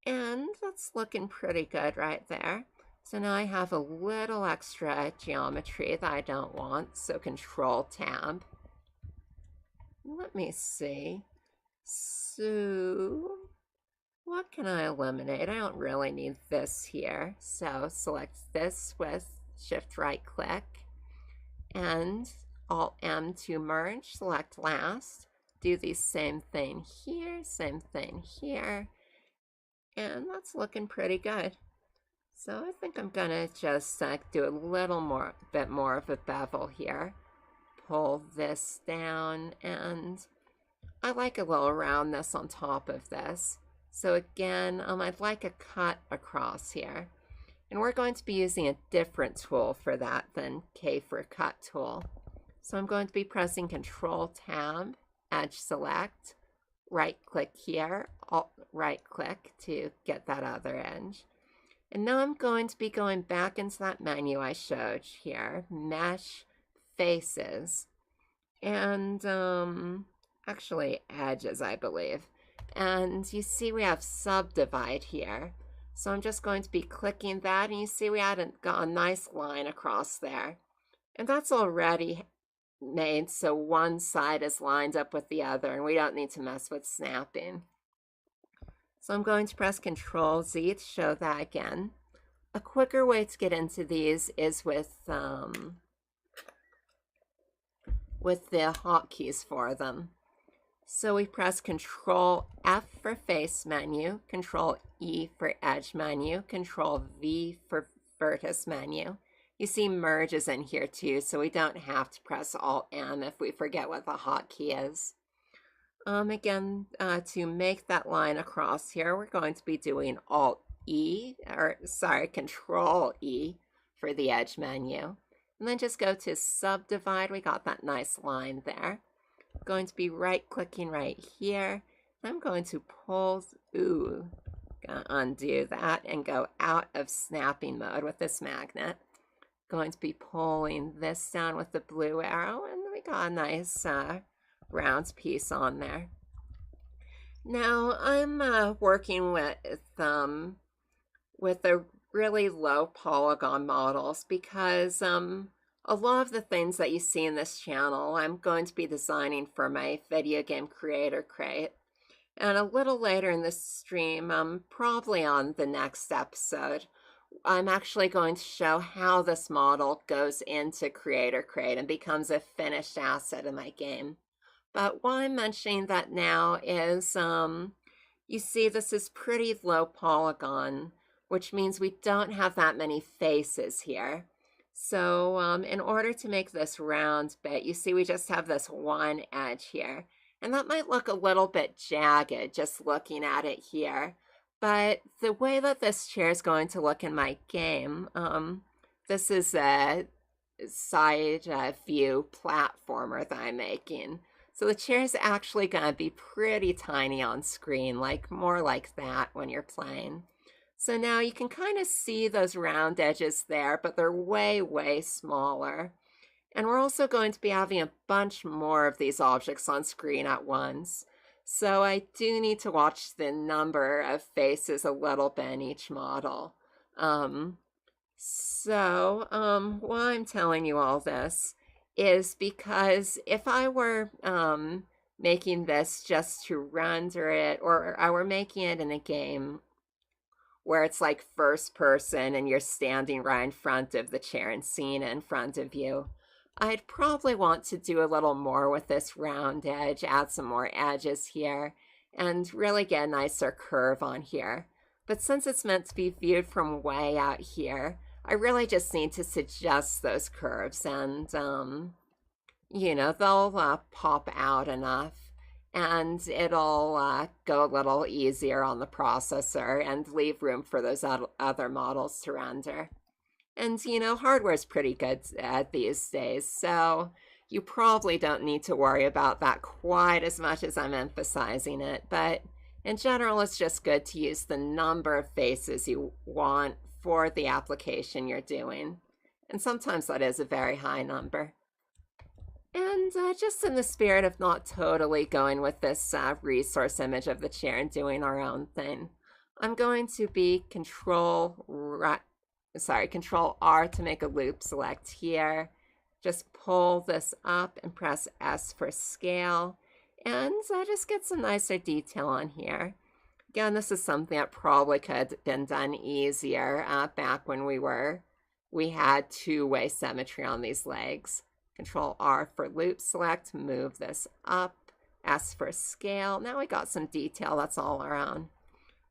And that's looking pretty good right there. So now I have a little extra geometry that I don't want, so Control Tab. Let me see. So what can I eliminate? I don't really need this here. So select this with Shift right click and Alt M to merge, select last. Do the same thing here, same thing here. And that's looking pretty good. So I think I'm gonna just do a bit more of a bevel here. Pull this down, and I like a little roundness on top of this. So again, I'd like a cut across here. And we're going to be using a different tool for that than K for cut tool. So I'm going to be pressing Control Tab, Edge Select, right click here, Alt right click to get that other edge. And now I'm going to be going back into that menu I showed here, Mesh, Faces, and actually Edges, I believe. And you see we have Subdivide here. So I'm just going to be clicking that, and you see we got a nice line across there. And that's already made so one side is lined up with the other, and we don't need to mess with snapping. So I'm going to press Control Z to show that again. A quicker way to get into these is with the hotkeys for them. So we press Control F for face menu, Control E for edge menu, Control V for vertex menu. You see merge is in here too, so we don't have to press Alt M if we forget what the hotkey is. Again, to make that line across here, we're going to be doing Control E for the edge menu. And then just go to Subdivide. We got that nice line there. I'm going to be right-clicking right here. I'm going to undo that and go out of snapping mode with this magnet. Going to be pulling this down with the blue arrow, and we got a nice round piece on there. Now I'm working with the really low polygon models because a lot of the things that you see in this channel I'm going to be designing for my Video Game Creator Crate. And a little later in this stream, probably on the next episode, I'm actually going to show how this model goes into Creator Crate and becomes a finished asset in my game. But why I'm mentioning that now is, you see this is pretty low polygon, which means we don't have that many faces here. So in order to make this round bit, you see we just have this one edge here. And that might look a little bit jagged just looking at it here. But the way that this chair is going to look in my game, this is a side view platformer that I'm making. So the chair is actually going to be pretty tiny on screen, more like that when you're playing. So now you can kind of see those round edges there, but they're way, way smaller. And we're also going to be having a bunch more of these objects on screen at once. So I do need to watch the number of faces a little bit in each model. Why I'm telling you all this is because if I were making this just to render it, or I were making it in a game where it's like first person and you're standing right in front of the chair and seeing it in front of you, I'd probably want to do a little more with this round edge, add some more edges here, and really get a nicer curve on here. But since it's meant to be viewed from way out here, I really just need to suggest those curves, and, they'll pop out enough, and it'll go a little easier on the processor and leave room for those other models to render. And, hardware is pretty good these days, so you probably don't need to worry about that quite as much as I'm emphasizing it. But In general, it's just good to use the number of faces you want for the application you're doing. And sometimes that is a very high number. And just in the spirit of not totally going with this resource image of the chair and doing our own thing, I'm going to be Control R to make a loop select here. Just pull this up and press S for scale. And just get some nicer detail on here. Again, this is something that probably could have been done easier back when we had two-way symmetry on these legs. Control R for loop select, move this up, S for scale. Now we got some detail that's all around.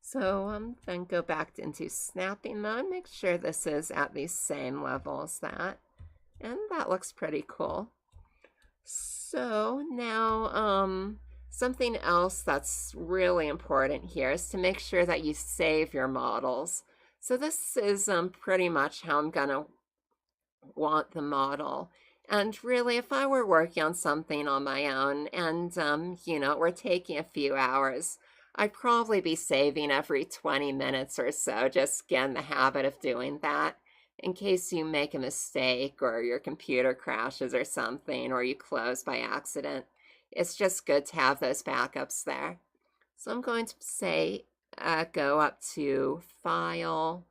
So then go back into snapping mode, make sure this is at the same level as that. And that looks pretty cool. So now something else that's really important here is to make sure that you save your models. So this is pretty much how I'm gonna want the model. And really, if I were working on something on my own and, you know, we're taking a few hours, I'd probably be saving every 20 minutes or so, just get in the habit of doing that in case you make a mistake or your computer crashes or something, or you close by accident. It's just good to have those backups there. So I'm going to say, go up to File,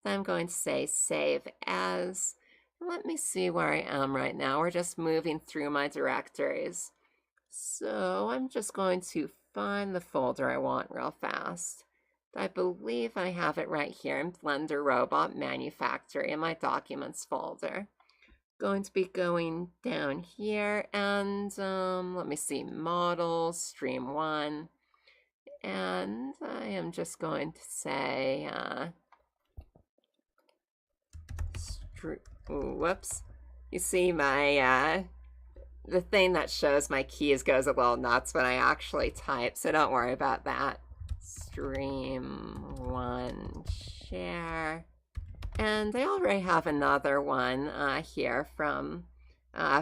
then I'm going to say Save As. Let me see where I am right now. We're just moving through my directories. So I'm just going to find the folder I want real fast. I believe I have it right here in Blender Robot Manufactory in my Documents folder. Going to be going down here and let me see, Models, Stream 1. And I am just going to say, whoops. You see my, the thing that shows my keys goes a little nuts when I actually type, so don't worry about that. Stream 1 share. And I already have another one here from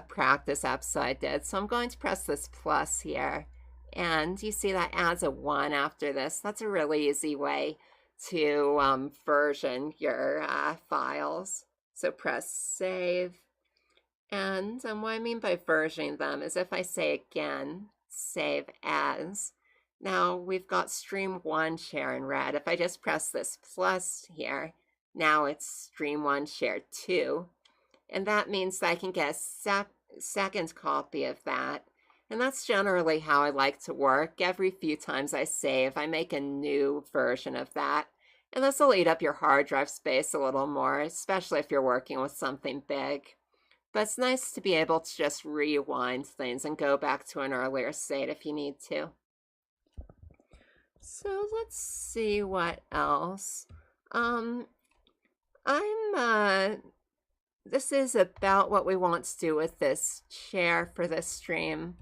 practice episode I did. So I'm going to press this plus here. And you see that adds a 1 after this. That's a really easy way to version your files. So press save. And what I mean by versioning them is if I say again, save as. Now we've got Stream 1 share in red. If I just press this plus here, now it's Stream 1 share 2. And that means that I can get a second copy of that. And that's generally how I like to work. Every few times I save, I make a new version of that. And this will eat up your hard drive space a little more, especially if you're working with something big. But it's nice to be able to just rewind things and go back to an earlier state if you need to. So let's see what else. This is about what we want to do with this chair for this stream.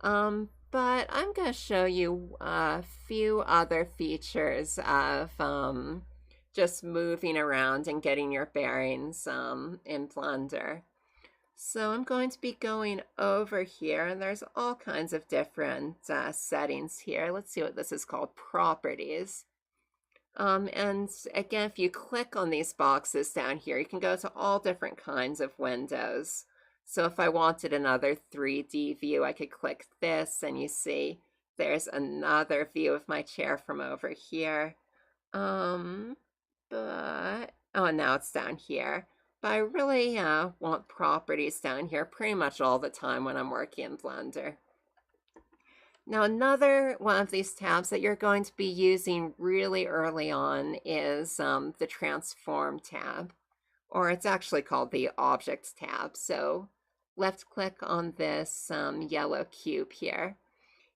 But I'm going to show you a few other features of just moving around and getting your bearings in Blender. So I'm going to be going over here, and there's all kinds of different settings here. Let's see what this is called, Properties. And again, if you click on these boxes down here, you can go to all different kinds of windows. So if I wanted another 3D view, I could click this, and you see there's another view of my chair from over here. Oh, now it's down here. But I really want properties down here pretty much all the time when I'm working in Blender. Now, another one of these tabs that you're going to be using really early on is the Transform tab, or it's actually called the Objects tab. So left click on this yellow cube here,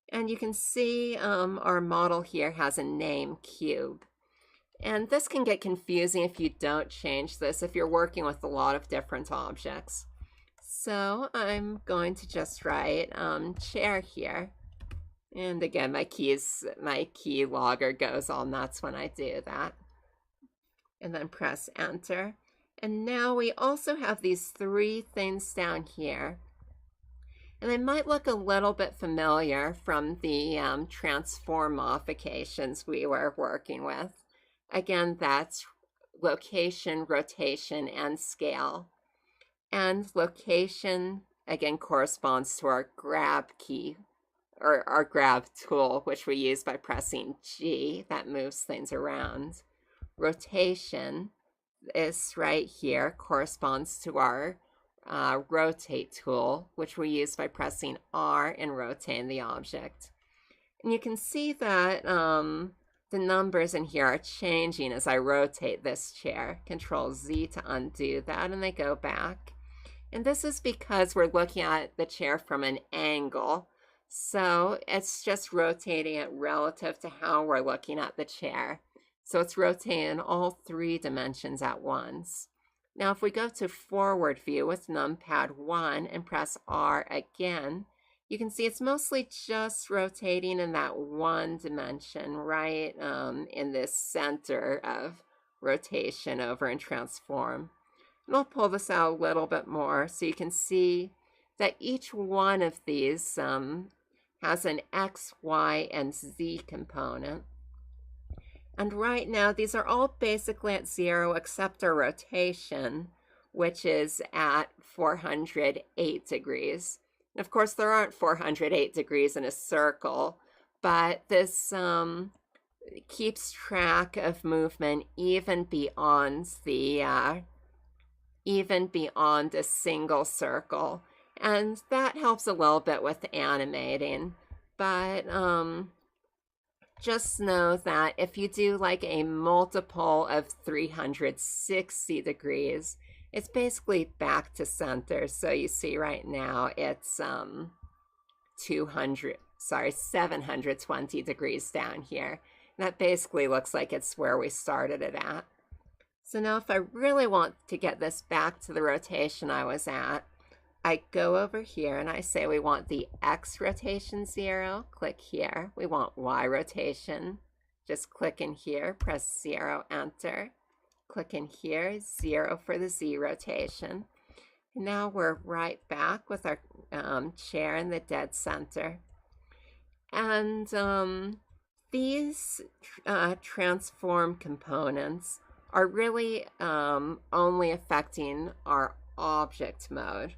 and you can see our model here has a name, Cube. And this can get confusing if you don't change this, if you're working with a lot of different objects. So I'm going to just write chair here. And again, my key logger goes all nuts when I do that. And then press enter. And now we also have these three things down here. And they might look a little bit familiar from the transform modifications we were working with. Again, that's location, rotation, and scale. And location, again, corresponds to our grab key, or our grab tool, which we use by pressing G. That moves things around. Rotation is right here, corresponds to our rotate tool, which we use by pressing R and rotating the object. And you can see that the numbers in here are changing as I rotate this chair. Control Z to undo that, and they go back. And this is because we're looking at the chair from an angle. So it's just rotating it relative to how we're looking at the chair. So it's rotating all 3 dimensions at once. Now if we go to forward view with numpad 1 and press R again, you can see it's mostly just rotating in that 1 dimension, right in this center of rotation over in transform. And I'll pull this out a little bit more so you can see that each one of these has an X, Y, and Z component. And right now, these are all basically at 0 except our rotation, which is at 408 degrees. And of course, there aren't 408 degrees in a circle, but this keeps track of movement even beyond a single circle. And that helps a little bit with animating, but just know that if you do like a multiple of 360 degrees, it's basically back to center. So you see right now it's 720 degrees down here. And that basically looks like it's where we started it at. So now if I really want to get this back to the rotation I was at, I go over here and I say we want the X rotation 0, click here. We want Y rotation, just click in here, press 0, enter. Click in here, 0 for the Z rotation. And now we're right back with our chair in the dead center. And these transform components are really only affecting our object mode.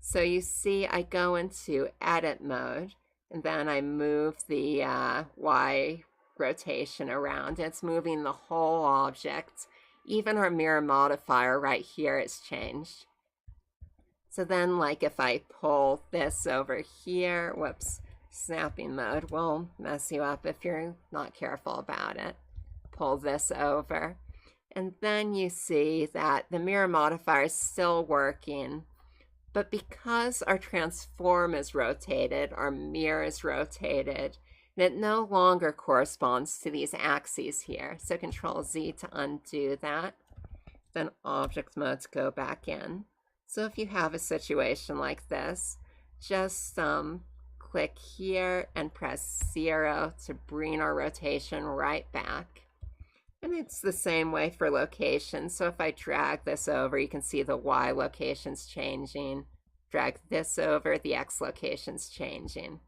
So you see I go into edit mode and then I move the Y rotation around. It's moving the whole object. Even our mirror modifier right here is changed. So then like if I pull this over here, whoops, snapping mode will mess you up if you're not careful about it. Pull this over. And then you see that the mirror modifier is still working. But because our transform is rotated, our mirror is rotated, and it no longer corresponds to these axes here. So Control Z to undo that. Then object modes go back in. So if you have a situation like this, just click here and press 0 to bring our rotation right back. And it's the same way for location. So if I drag this over, you can see the Y location's changing. Drag this over, the X location's changing.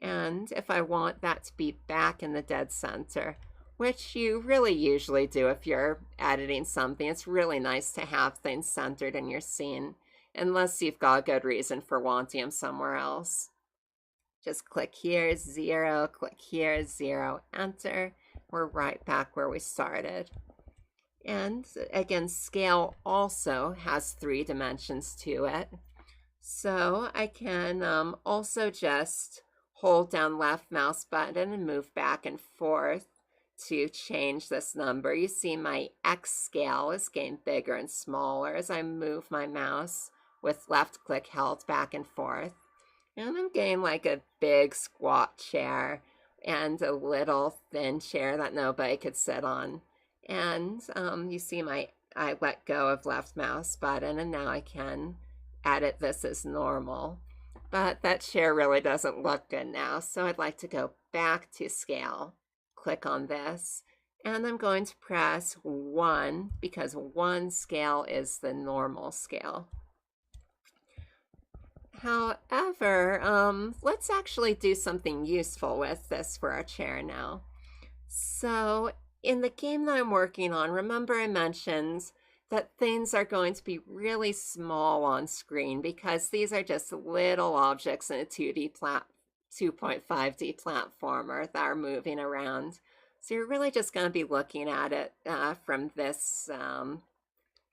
And if I want that to be back in the dead center, which you really usually do if you're editing something, it's really nice to have things centered in your scene, unless you've got a good reason for wanting them somewhere else. Just click here, 0, click here, 0, enter. We're right back where we started. And again, scale also has 3 dimensions to it. So I can also just hold down left mouse button and move back and forth to change this number. You see my X scale is getting bigger and smaller as I move my mouse with left click held back and forth. And I'm getting like a big squat chair and a little thin chair that nobody could sit on. And you see I let go of left mouse button and now I can edit this as normal. But that chair really doesn't look good now, so I'd like to go back to scale. Click on this, and I'm going to press 1 because 1 scale is the normal scale. However, let's actually do something useful with this for our chair now. So, in the game that I'm working on, remember I mentioned that things are going to be really small on screen because these are just little objects in a 2.5D platformer that are moving around. So you're really just going to be looking at it from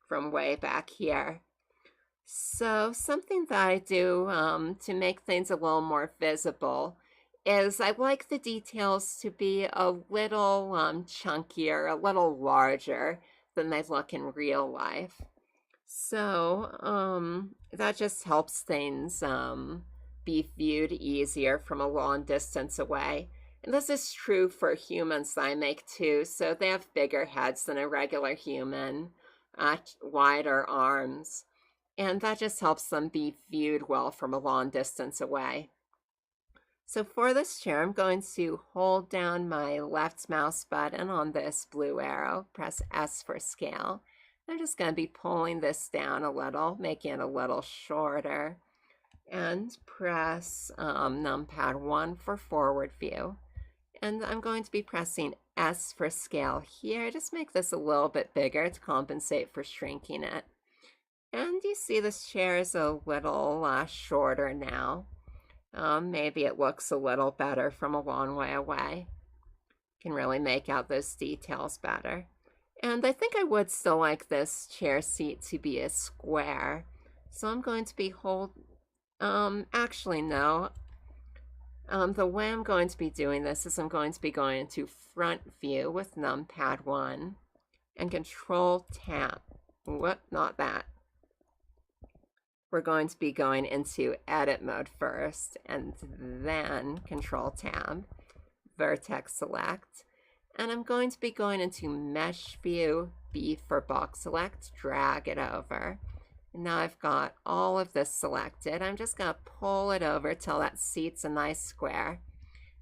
from way back here. So something that I do to make things a little more visible is I like the details to be a little chunkier, a little larger than they look in real life. So that just helps things be viewed easier from a long distance away. And this is true for humans that I make too. So they have bigger heads than a regular human, wider arms. And that just helps them be viewed well from a long distance away. So for this chair, I'm going to hold down my left mouse button on this blue arrow, press S for scale. I'm just going to be pulling this down a little, making it a little shorter, and press numpad 1 for forward view. And I'm going to be pressing S for scale here. Just make this a little bit bigger to compensate for shrinking it. And you see this chair is a little shorter now. Maybe it looks a little better from a long way away. Can really make out those details better. And I think I would still like this chair seat to be a square. So I'm going to be actually no. The way I'm going to be doing this is I'm going to be going into front view with numpad 1 and control tab. Whoop, not that. We're going to be going into edit mode first and then control tab, vertex select. And I'm going to be going into mesh view, B for box select, drag it over. And now I've got all of this selected. I'm just going to pull it over till that seat's a nice square.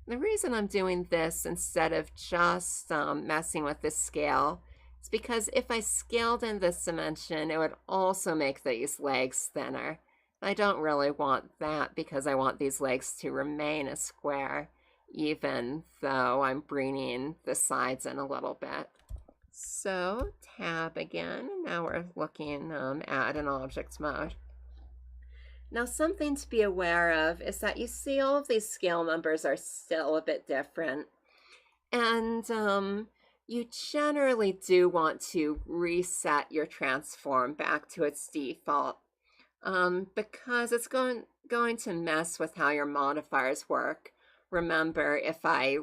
The reason I'm doing this instead of just messing with the scale is because if I scaled in this dimension, it would also make these legs thinner. I don't really want that because I want these legs to remain a square, even though I'm bringing the sides in a little bit. So tab again, now we're looking at an object mode. Now something to be aware of is that you see all of these scale numbers are still a bit different. And you generally do want to reset your transform back to its default because it's going to mess with how your modifiers work. Remember, if I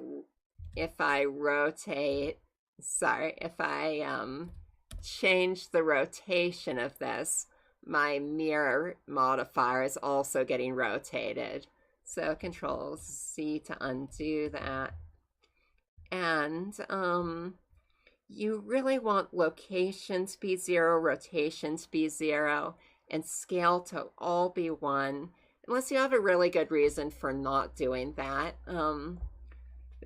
change the rotation of this, my mirror modifier is also getting rotated. So Control C to undo that. And you really want location to be 0, rotation to be 0, and scale to all be 1, unless you have a really good reason for not doing that.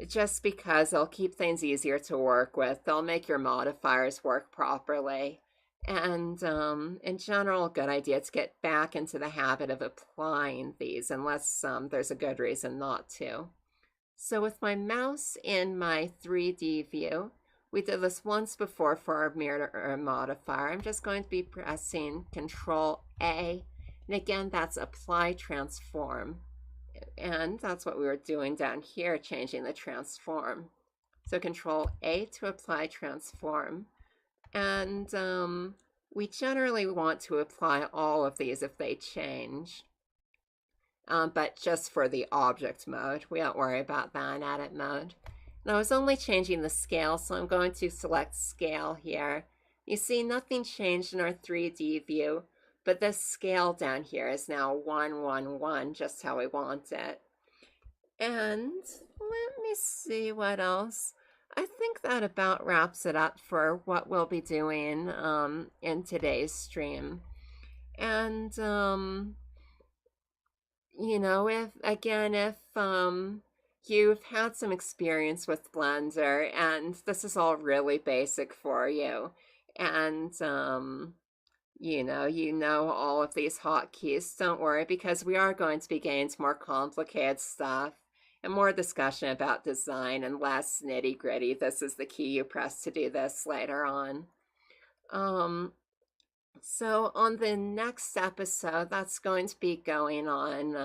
Just because they'll keep things easier to work with. They'll make your modifiers work properly. And in general, a good idea to get back into the habit of applying these unless there's a good reason not to. So with my mouse in my 3D view, we did this once before for our mirror modifier. I'm just going to be pressing Control A, and again, that's Apply Transform. And that's what we were doing down here, changing the transform. So Control A to apply transform. And we generally want to apply all of these if they change. But just for the object mode. We don't worry about that in edit mode. Now I was only changing the scale, so I'm going to select scale here. You see nothing changed in our 3D view, but this scale down here is now 1, 1, 1, just how we want it. And let me see what else. I think that about wraps it up for what we'll be doing in today's stream. And, you know, if you've had some experience with Blender and this is all really basic for you, and you know all of these hotkeys. Don't worry, because we are going to be getting into more complicated stuff and more discussion about design and less nitty-gritty. This is the key you press to do this later on. So on the next episode, that's going to be going on,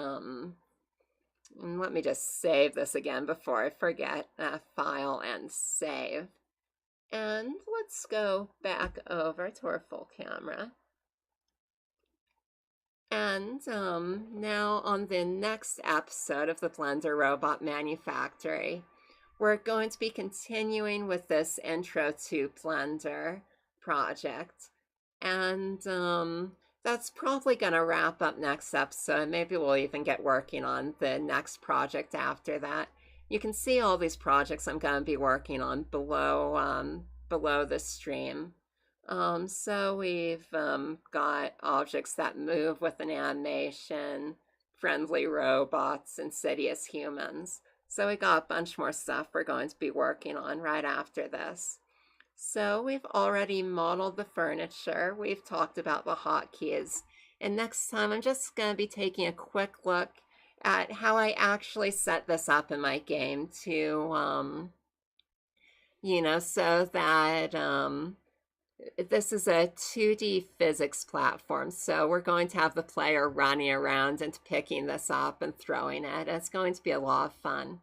and let me just save this again before I forget. File and save. And let's go back over to our full camera. And now on the next episode of the Blender Robot Manufactory, we're going to be continuing with this Intro to Blender project. And that's probably going to wrap up next episode. Maybe we'll even get working on the next project after that. You can see all these projects I'm going to be working on below the stream. So we've got objects that move with an animation, friendly robots, insidious humans. So we got a bunch more stuff we're going to be working on right after this. So we've already modeled the furniture, we've talked about the hotkeys, and next time I'm just going to be taking a quick look at how I actually set this up in my game to, so that this is a 2D physics platform, so we're going to have the player running around and picking this up and throwing it. It's going to be a lot of fun.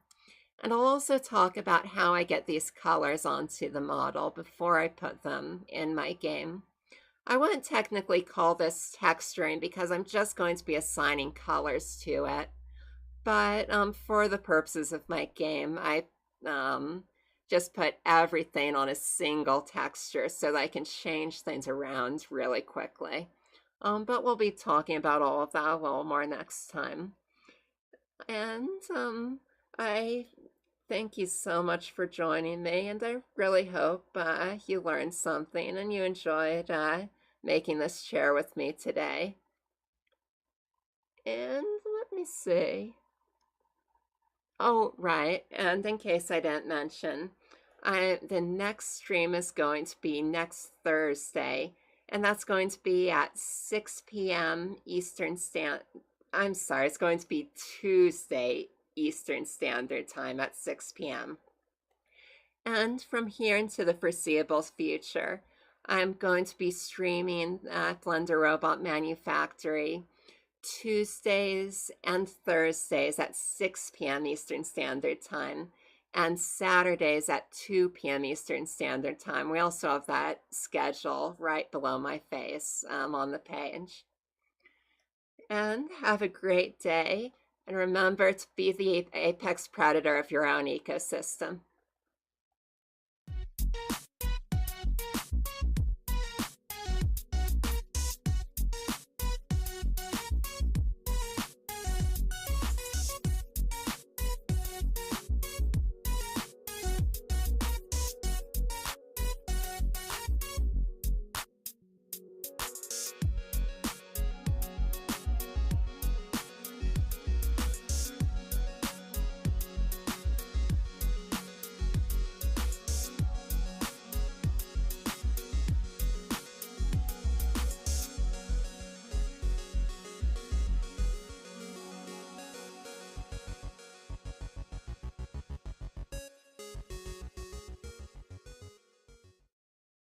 And I'll also talk about how I get these colors onto the model before I put them in my game. I wouldn't technically call this texturing because I'm just going to be assigning colors to it. But for the purposes of my game, I just put everything on a single texture so that I can change things around really quickly. But we'll be talking about all of that a little more next time. And I thank you so much for joining me, and I really hope you learned something and you enjoyed making this chair with me today. And let me see. Oh, right, and in case I didn't mention, the next stream is going to be next Thursday, and that's going to be at 6 p.m. Eastern Standard. I'm sorry, it's going to be Tuesday Eastern Standard Time at 6 p.m. And from here into the foreseeable future, I'm going to be streaming Blender Robot Manufactory Tuesdays and Thursdays at 6 p.m. Eastern Standard Time, and Saturdays at 2 p.m. Eastern Standard Time. We also have that schedule right below my face on the page. And have a great day. And remember to be the apex predator of your own ecosystem.